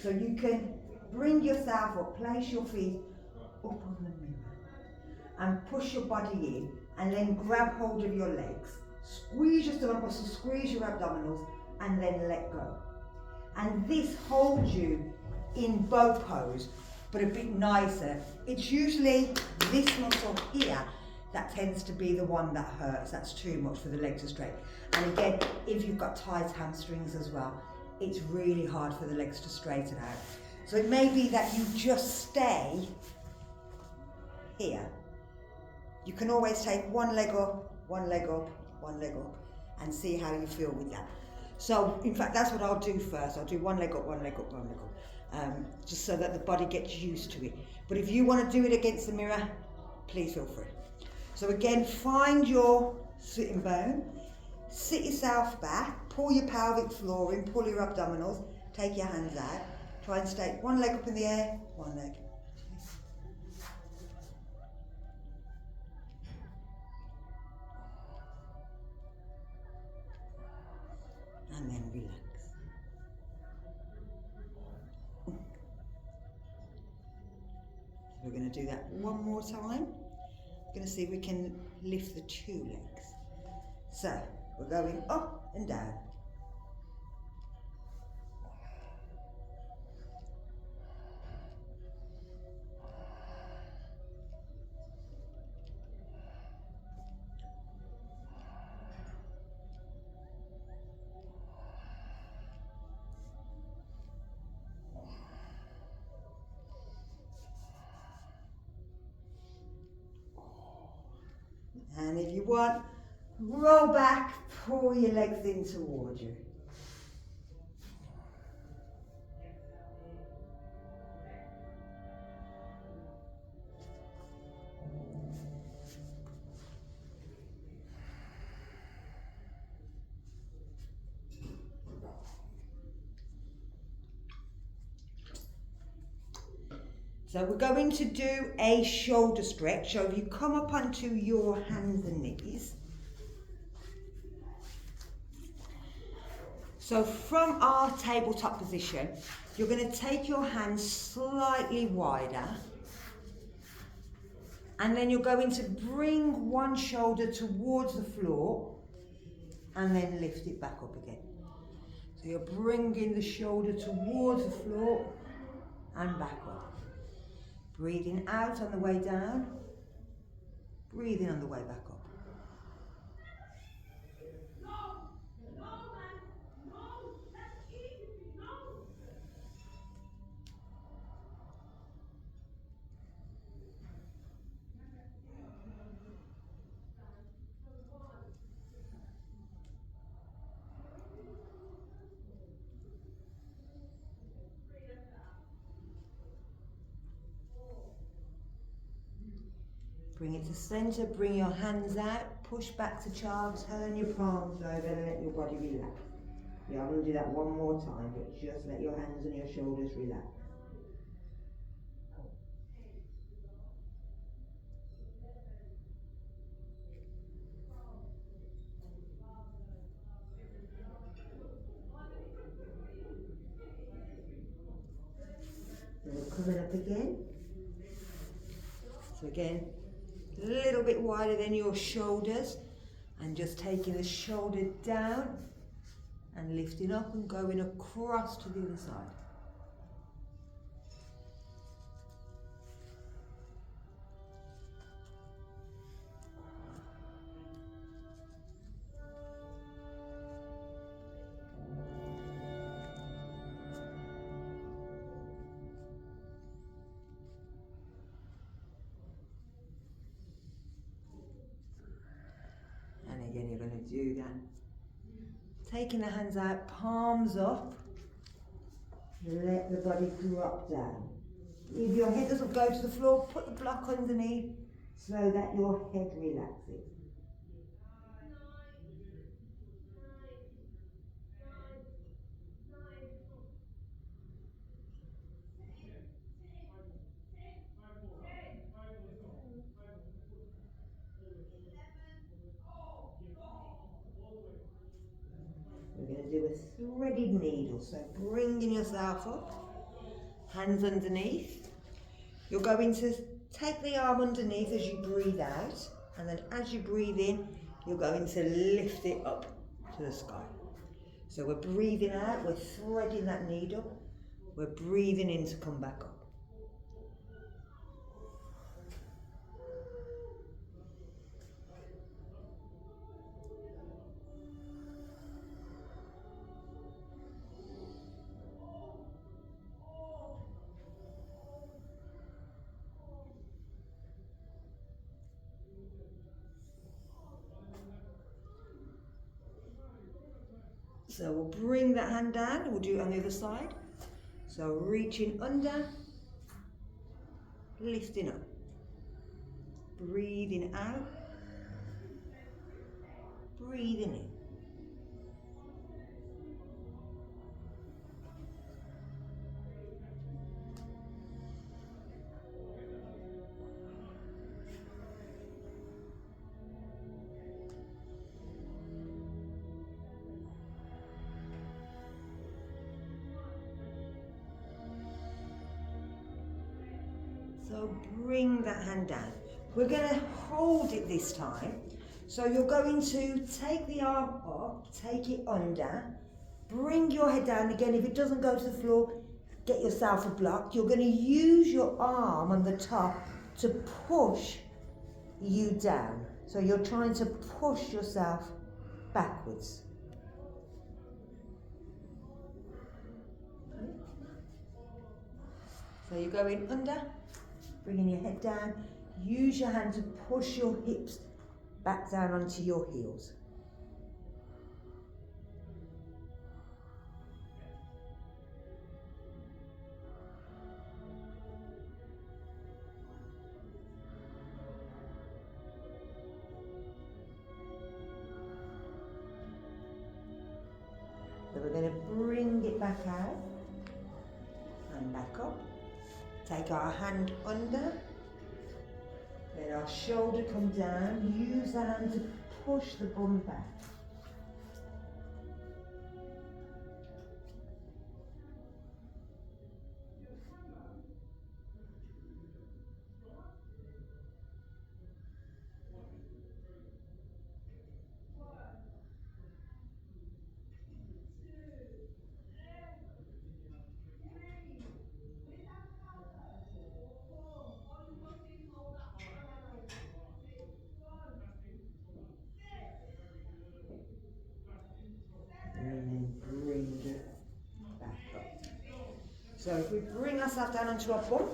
So you can bring yourself up, place your feet up on the mirror, and push your body in, and then grab hold of your legs. Squeeze your stomach muscles, squeeze your abdominals, and then let go. And this holds you in bow pose, but a bit nicer. It's usually this muscle here that tends to be the one that hurts. That's too much for the leg to straight. And again, if you've got tight hamstrings as well, it's really hard for the legs to straighten out. So it may be that you just stay here. You can always take one leg up, one leg up, one leg up, and see how you feel with that. So, in fact, that's what I'll do first. I'll do one leg up, one leg up, one leg up, just so that the body gets used to it. But if you want to do it against the mirror, please feel free. So again, find your sitting bone, sit yourself back, pull your pelvic floor in, pull your abdominals, take your hands out, try and stay one leg up in the air, one leg. and then relax. We're going to do that one more time. We're going to see if we can lift the 2 legs. So we're going up and down. And if you want, roll back, pull your legs in towards you. So we're going to do a shoulder stretch. So if you come up onto your hands and knees. So from our tabletop position, you're going to take your hands slightly wider. And then you're going to bring one shoulder towards the floor and then lift it back up again. So you're bringing the shoulder towards the floor and back up. Breathing out on the way down, breathing on the way back up. Bring it to center, bring your hands out, push back to child, turn your palms over and let your body relax. Yeah, I'm going to do that one more time, but just let your hands and your shoulders relax. And we're coming up again. So again, a little bit wider than your shoulders and just taking the shoulder down and lifting up and going across to the other side. And again, you're going to do that. Taking the hands out, palms up. Let the body drop down. If your head doesn't go to the floor, put the block underneath so that your head relaxes. We're going to do a threaded needle, so bringing yourself up, hands underneath. You're going to take the arm underneath as you breathe out, and then as you breathe in, you're going to lift it up to the sky. So we're breathing out, we're threading that needle, we're breathing in to come back up. So we'll bring that hand down, we'll do it on the other side. So reaching under, lifting up, breathing out, breathing in. So bring that hand down. We're going to hold it this time. So you're going to take the arm up, take it under, bring your head down again. If it doesn't go to the floor, get yourself a block. You're going to use your arm on the top to push you down. So you're trying to push yourself backwards. So you're going under, bringing your head down. Use your hand to push your hips back down onto your heels. So we're going to bring it back out and back up. Take our hand under, let our shoulder come down, use the hand to push the bum back. And then bring it back up. So if we bring ourselves down onto our bum,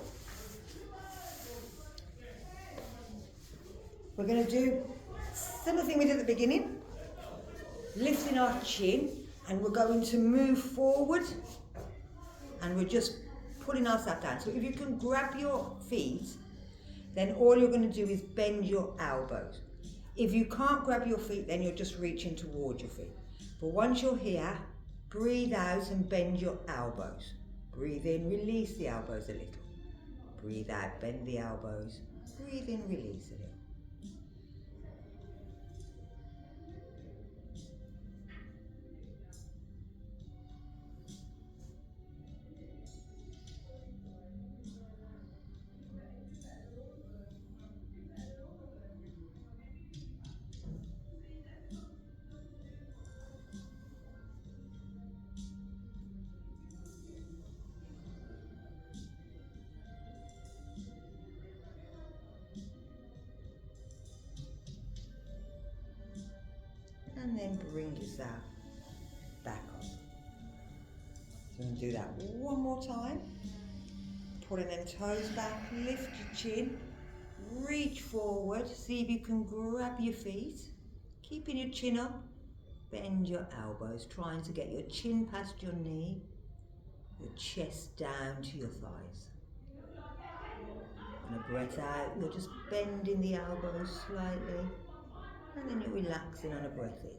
we're going to do similar thing we did at the beginning, lifting our chin, and we're going to move forward and we're just pulling ourselves down. So if you can grab your feet, then all you're going to do is bend your elbows. If you can't grab your feet, then you're just reaching towards your feet. But once you're here, breathe out and bend your elbows. Breathe in, release the elbows a little. Breathe out, bend the elbows. Breathe in, release a little. And then bring yourself back up. So we're going to do that one more time. Pulling them toes back, lift your chin, reach forward, see if you can grab your feet, keeping your chin up, bend your elbows, trying to get your chin past your knee, your chest down to your thighs. And a breath out, you're just bending the elbows slightly, and then you're relaxing on a breath in.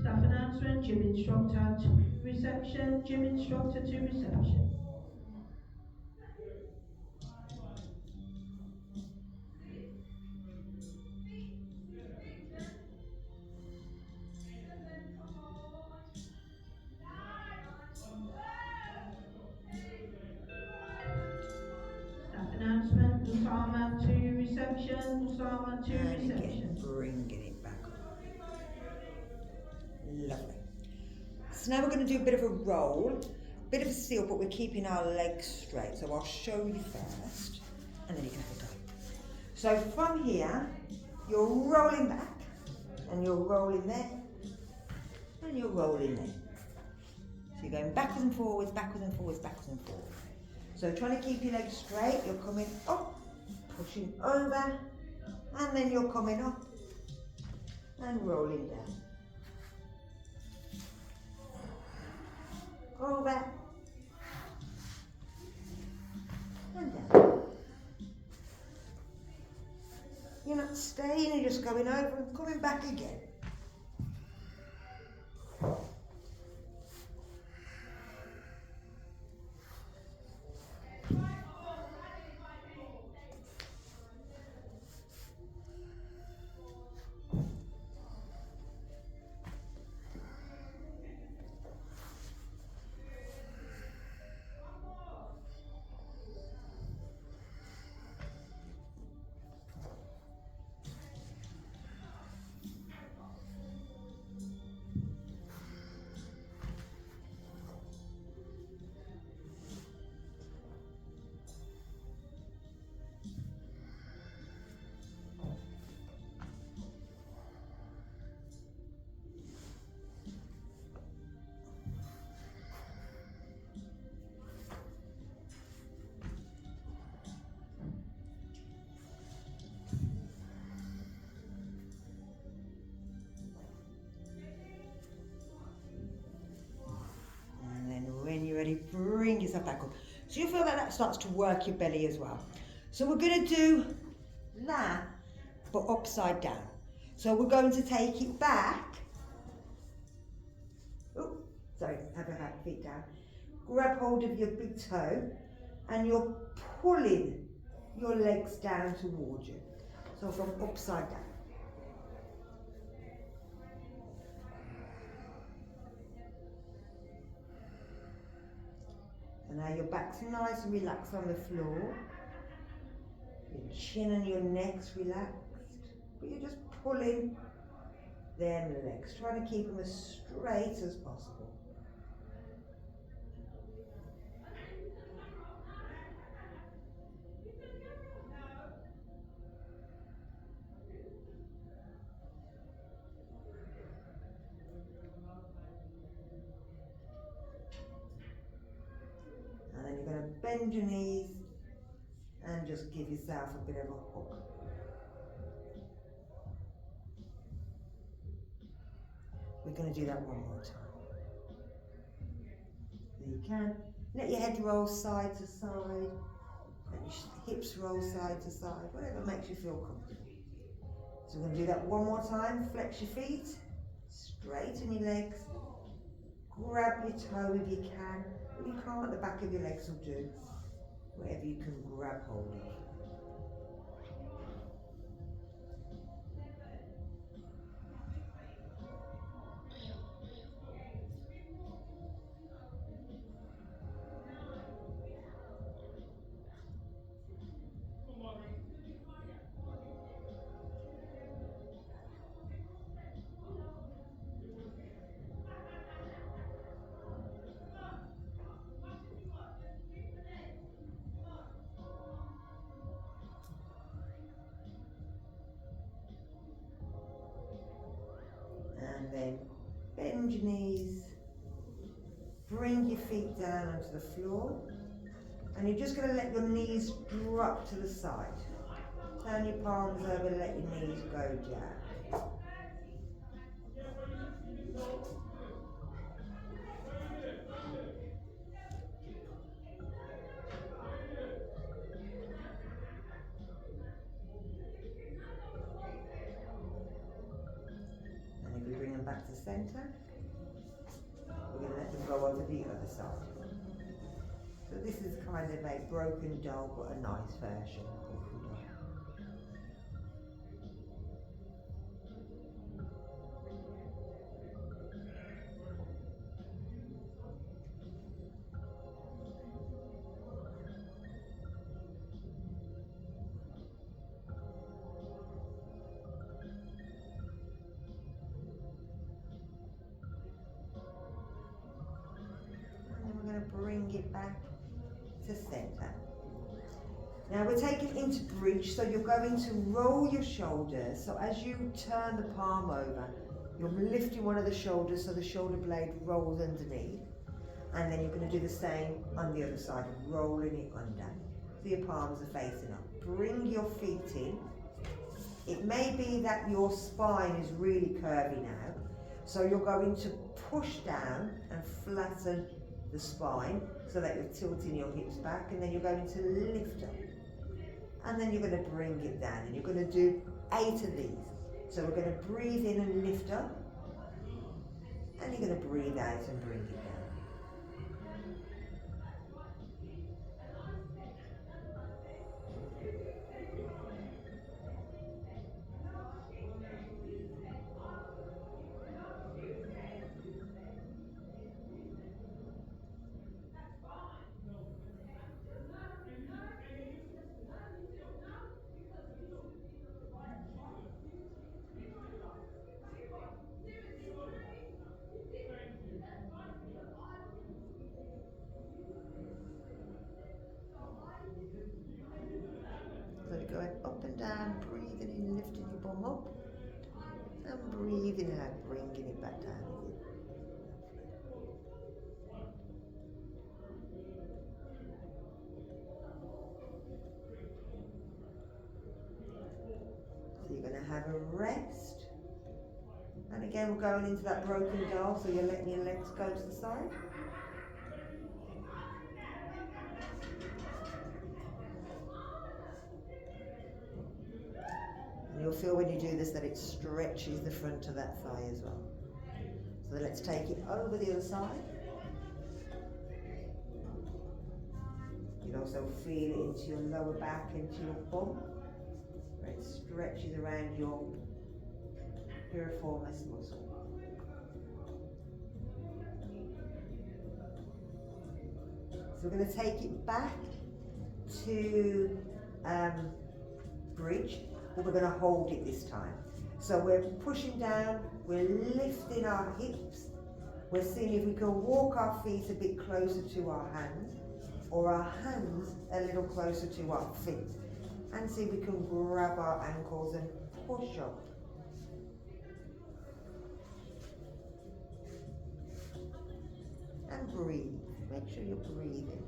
Staff announcement, gym instructor to reception, gym instructor to reception. Staff announcement, Usama to reception, Usama to And reception. again, bringing it back up. Lovely. So now we're going to do a bit of a roll, bit of a seal, but we're keeping our legs straight. So I'll show you first, and then you can have a go. So from here, you're rolling back, and you're rolling there, and you're rolling there. So you're going backwards and forwards, backwards and forwards, backwards and forwards. So trying to keep your legs straight, you're coming up, pushing over, and then you're coming up and rolling down. Over and down. You're not staying, you're just going over and coming back again. slowly bring yourself back up. So you feel that that starts to work your belly as well. So we're going to do that, but upside down. So we're going to take it back. Oh, sorry, have your feet down. Grab hold of your big toe and you're pulling your legs down towards you. So from upside down. And now your back's nice and relaxed on the floor. Your chin and your neck's relaxed. But you're just pulling them legs, trying to keep them as straight as possible. And then you're going to bend your knees and just give yourself a bit of a hook. We're going to do that one more time. There you can. Let your head roll side to side. Let your hips roll side to side. Whatever makes you feel comfortable. So we're going to do that one more time. Flex your feet. Straighten your legs. Grab your toe if you can. If you can't, the back of your legs will do. Whatever you can grab hold of. And then bend your knees, bring your feet down onto the floor, and you're just going to let your knees drop to the side. Turn your palms over, let your knees go down. And if we bring them back to center, we're going to let them go over the other side. So this is kind of a broken doll, but a nice version of broken doll. And then we're going to bring it back to center. Now we're taking into bridge, so you're going to roll your shoulders. So as you turn the palm over, you're lifting one of the shoulders so the shoulder blade rolls underneath. And then you're going to do the same on the other side, rolling it under. So your palms are facing up. Bring your feet in. It may be that your spine is really curvy now. So you're going to push down and flatten the spine so that you're tilting your hips back, and then you're going to lift up. And then you're going to bring it down, and you're going to do 8 of these. So we're going to breathe in and lift up, and you're going to breathe out and bring it down. So you're going up and down, breathing in, lifting your bum up, and breathing out, bringing it back down again. So you're going to have a rest. And again, we're going into that broken doll, so you're letting your legs go to the side. And you'll feel when you do this that it stretches the front of that thigh as well. So let's take it over the other side. You'll also feel it into your lower back, into your bum, where it stretches around your piriformis muscle. So we're going to take it back to bridge, but we're going to hold it this time. So we're pushing down, we're lifting our hips, we're seeing if we can walk our feet a bit closer to our hands, or our hands a little closer to our feet, and see if we can grab our ankles and push up. And breathe. Make sure you're breathing.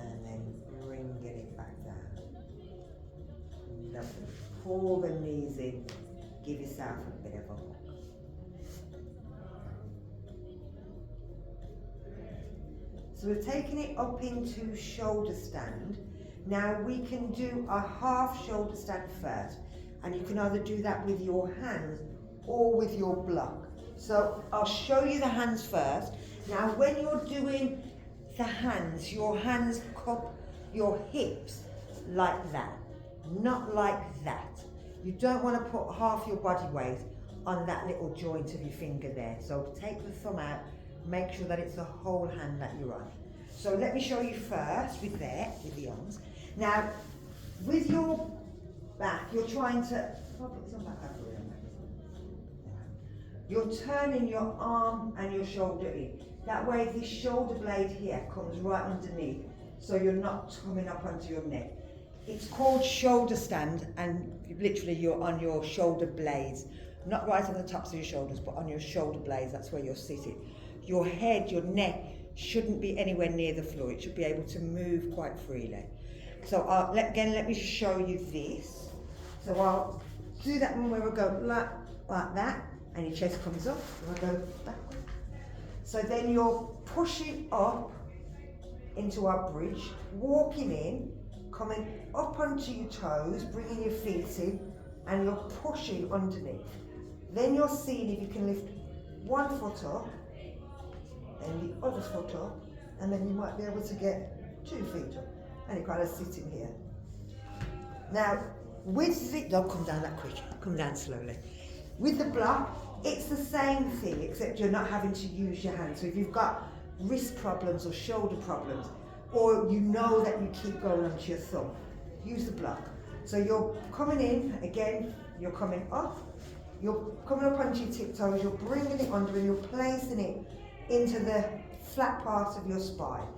And then bringing it back down. Lovely. Pull the knees in. Give yourself a bit of a hook. So we've taken it up into shoulder stand. Now we can do a half shoulder stand first, and you can either do that with your hands or with your block. So I'll show you the hands first. Now when you're doing the hands, your hands cup your hips like that, not like that. You don't want to put half your body weight on that little joint of your finger there. So take the thumb out, make sure that it's the whole hand that you're on. So let me show you first with the arms. Now, with your back, you're trying to, you're turning your arm and your shoulder in. That way this shoulder blade here comes right underneath, so you're not coming up onto your neck. It's called shoulder stand, and literally you're on your shoulder blades. Not right on the tops of your shoulders, but on your shoulder blades, that's where you're sitting. Your head, your neck shouldn't be anywhere near the floor. It should be able to move quite freely. So let me just show you this. So I'll do that one where we go like that, and your chest comes up, and I go backwards. So then you're pushing up into our bridge, walking in, coming up onto your toes, bringing your feet in, and you're pushing underneath. Then you're seeing if you can lift one foot up, and the other foot up, and then you might be able to get 2 feet up, and you're kind of sitting here. Now, with the, don't come down that quick, come down slowly. With the block, it's the same thing, except you're not having to use your hands. So if you've got wrist problems or shoulder problems, or you know that you keep going onto your thumb, use the block. So you're coming in, again, you're coming up, you're coming up onto your tiptoes, you're bringing it under and you're placing it into the flat part of your spine.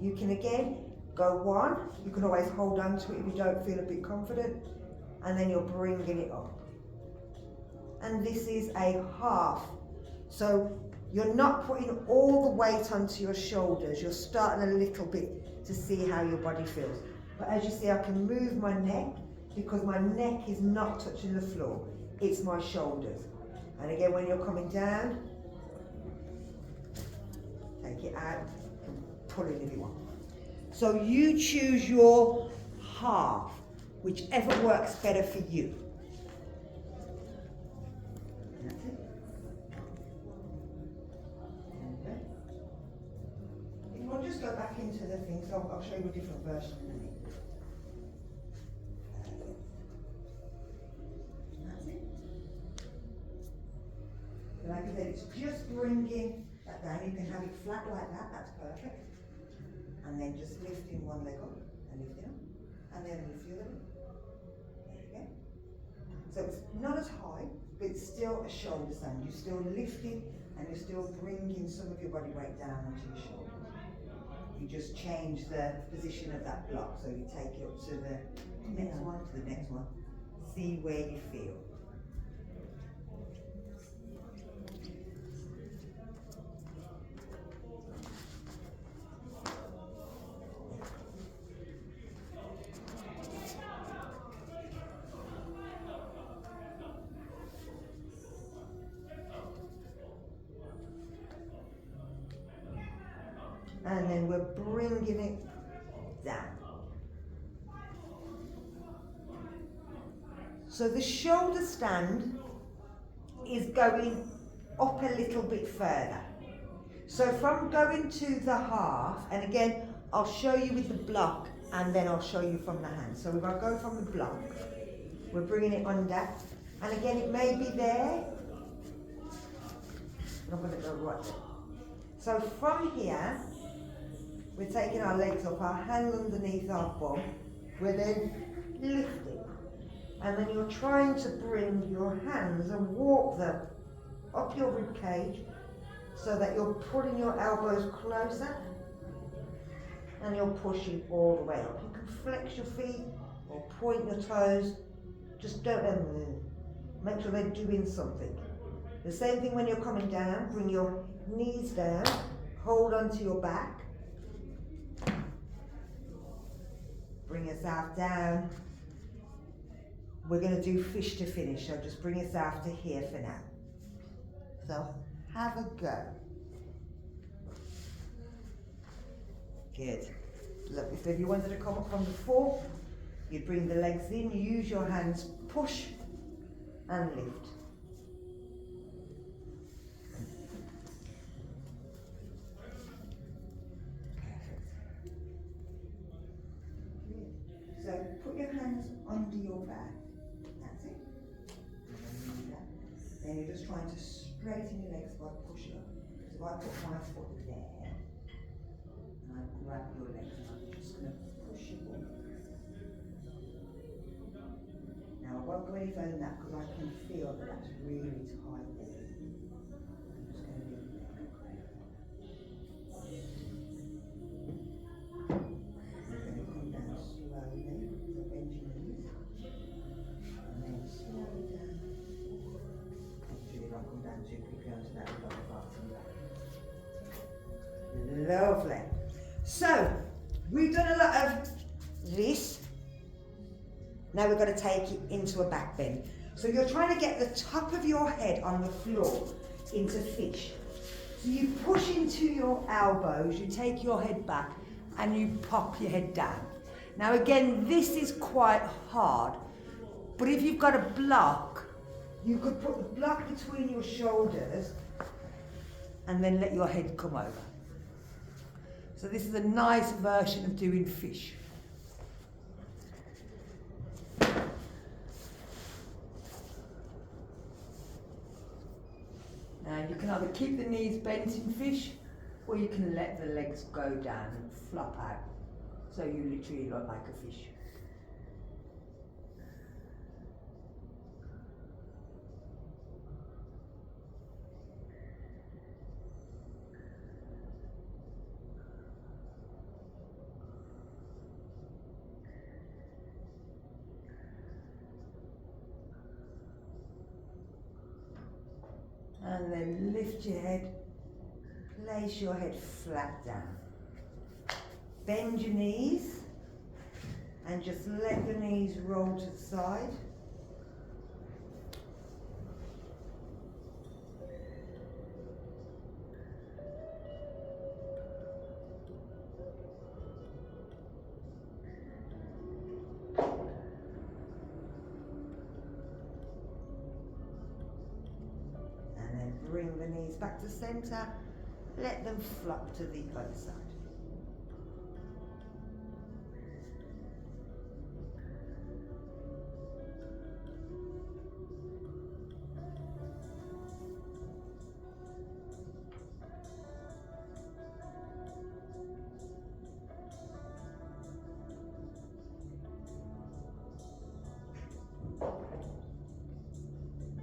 You can again go one, you can always hold on to it if you don't feel a bit confident, and then you're bringing it up. And this is a half. So you're not putting all the weight onto your shoulders, you're starting a little bit to see how your body feels. But as you see, I can move my neck because my neck is not touching the floor, it's my shoulders. And again, when you're coming down, take it out and pull it if you want. So you choose your half, whichever works better for you. That's it. Okay. If you want to just go back into the thing, so I'll show you a different version in a minute. That's it. Like I said, it's just bringing that down. You can have it flat like that, that's perfect. And then just lifting one leg up and lifting up, and then lift the other leg. There you go. So it's not as high, but it's still a shoulder stand. You're still lifting and you're still bringing some of your body weight down onto your shoulders. You just change the position of that block. So you take it up to the next one, to the next one. See where you feel. And then we're bringing it down. So the shoulder stand is going up a little bit further. So from going to the half, and again, I'll show you with the block and then I'll show you from the hand. So if I go from the block, we're bringing it under, and again, it may be there. I'm going to go right there. So from here, we're taking our legs up, our hand underneath our bum, we're then lifting. And then you're trying to bring your hands and walk them up your rib cage so that you're pulling your elbows closer and you're pushing all the way up. You can flex your feet or point your toes, just don't let them move. Make sure they're doing something. The same thing when you're coming down, bring your knees down, hold onto your back, bring yourself down. We're going to do fish to finish, so just bring yourself to here for now. So have a go. Good. Look, if you wanted to come up from the floor, you'd bring the legs in, use your hands, push and lift. Perfect. So put your hands under your back. That's it. Then you're just trying to straighten your legs by pushing up. So if I put my foot there, and I grab your legs, and I'm just going to push you up. Now I won't go any further than that because I can feel that that's really tight there. I'm just going to leave it there. You're going to come down slowly, so bend your knees. And then slowly down. Actually, don't come down too quickly onto that lower part and back. Lovely. So, we've done a lot of this. Now we're going to take it into a back bend. So you're trying to get the top of your head on the floor into fish. So you push into your elbows, you take your head back and you pop your head down. Now again, this is quite hard, but if you've got a block, you could put the block between your shoulders and then let your head come over. So this is a nice version of doing fish. Now you can either keep the knees bent in fish, or you can let the legs go down and flop out. So you literally look like a fish. And then lift your head, place your head flat down. Bend your knees and just let the knees roll to the side. Bring the knees back to center, let them flop to the other side.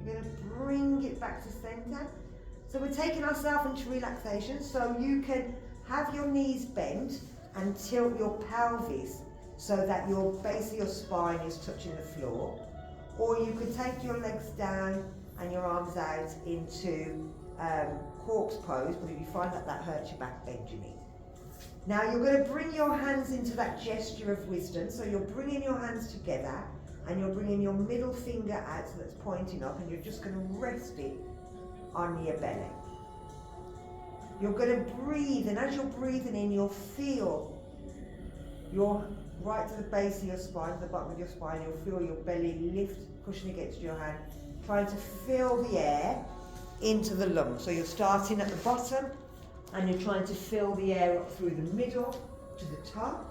You're going to bring it back to center. So we're taking ourselves into relaxation, so you can have your knees bent and tilt your pelvis so that your base of your spine is touching the floor. Or you can take your legs down and your arms out into corpse pose, but if you find that that hurts your back, bend your knees. Now you're going to bring your hands into that gesture of wisdom, so you're bringing your hands together and you're bringing your middle finger out so that's pointing up, and you're just going to rest it on your belly. You're going to breathe, and as you're breathing in, you'll feel your right to the base of your spine, to the bottom of your spine. You'll feel your belly lift, pushing against your hand, trying to fill the air into the lungs. So you're starting at the bottom, and you're trying to fill the air up through the middle to the top.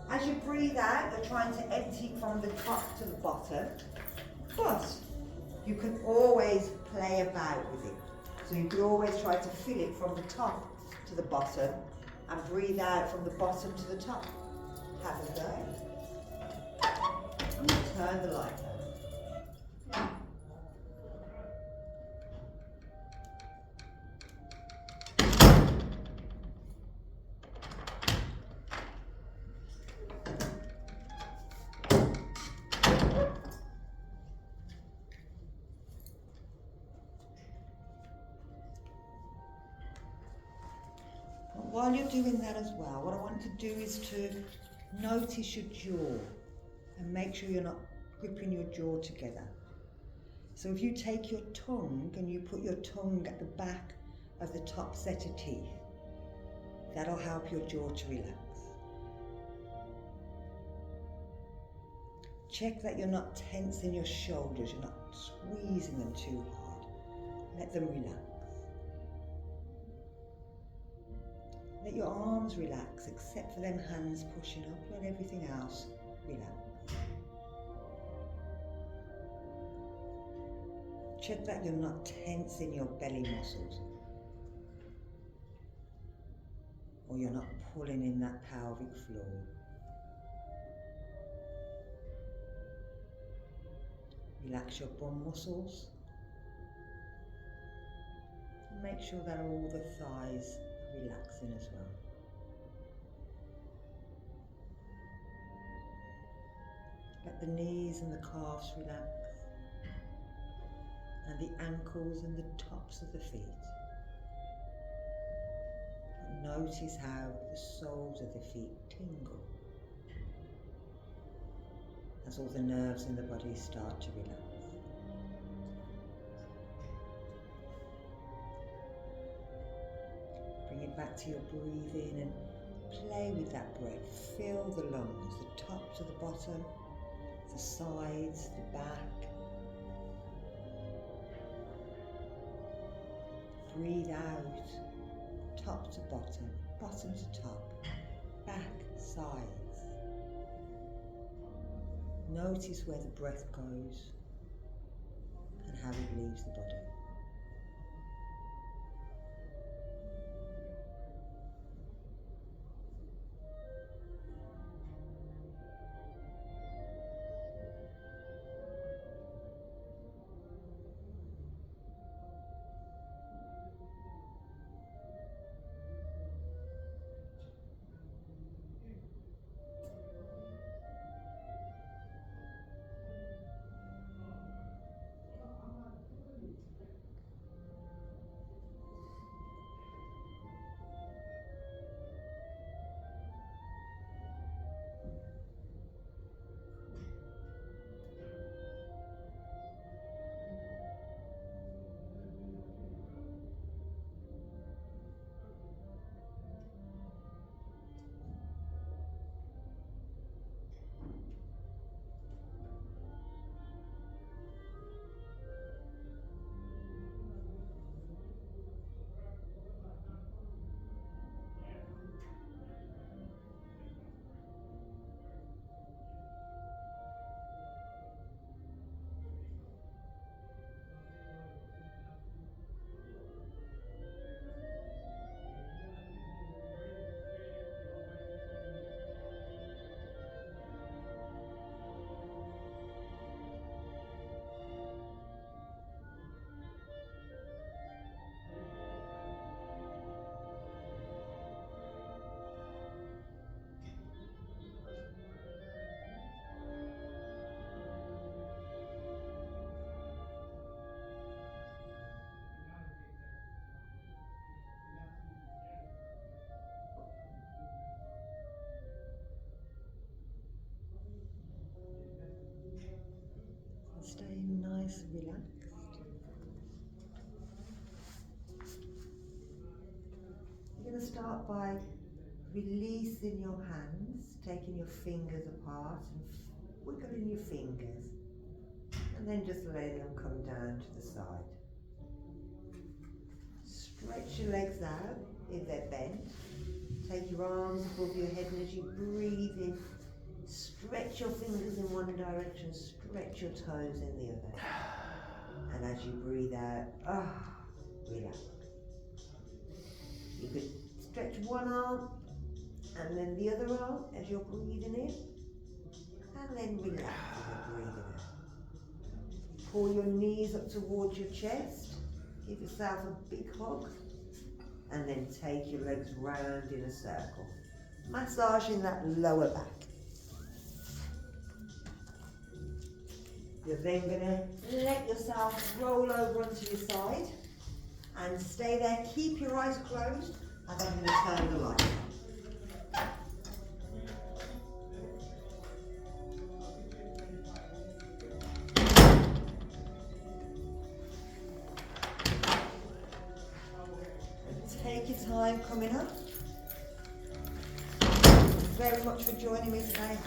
As you breathe out, you're trying to empty from the top to the bottom, but you can always play about with it. So you can always try to fill it from the top to the bottom and breathe out from the bottom to the top. Have a go. I'm going to turn the light down. While you're doing that as well, what I want to do is to notice your jaw and make sure you're not gripping your jaw together. So if you take your tongue and you put your tongue at the back of the top set of teeth, that'll help your jaw to relax. Check that you're not tensing your shoulders, you're not squeezing them too hard. Let them relax. Let your arms relax, except for them hands pushing up. Let everything else relax. Check that you're not tensing your belly muscles, or you're not pulling in that pelvic floor. Relax your bum muscles. And make sure that all the thighs are relaxing as well. Let the knees and the calves relax, and the ankles and the tops of the feet. And notice how the soles of the feet tingle as all the nerves in the body start to relax. Bring it back to your breathing and play with that breath. Fill the lungs, the top to the bottom, the sides, the back. Breathe out, top to bottom, bottom to top, back, sides. Notice where the breath goes and how it leaves the body. releasing your hands, taking your fingers apart and wiggling your fingers. And then just letting them come down to the side. Stretch your legs out if they're bent. Take your arms above your head, and as you breathe in, stretch your fingers in one direction, stretch your toes in the other. And as you breathe out, relax. You could stretch one arm and then the other arm as you're breathing in, and then relax as you're breathing out. Pull your knees up towards your chest, give yourself a big hug, and then take your legs round in a circle, massaging that lower back. You're then going to let yourself roll over onto your side and stay there. Keep your eyes closed, and I'm going to turn the light on. Take your time coming up. Thank you very much for joining me today.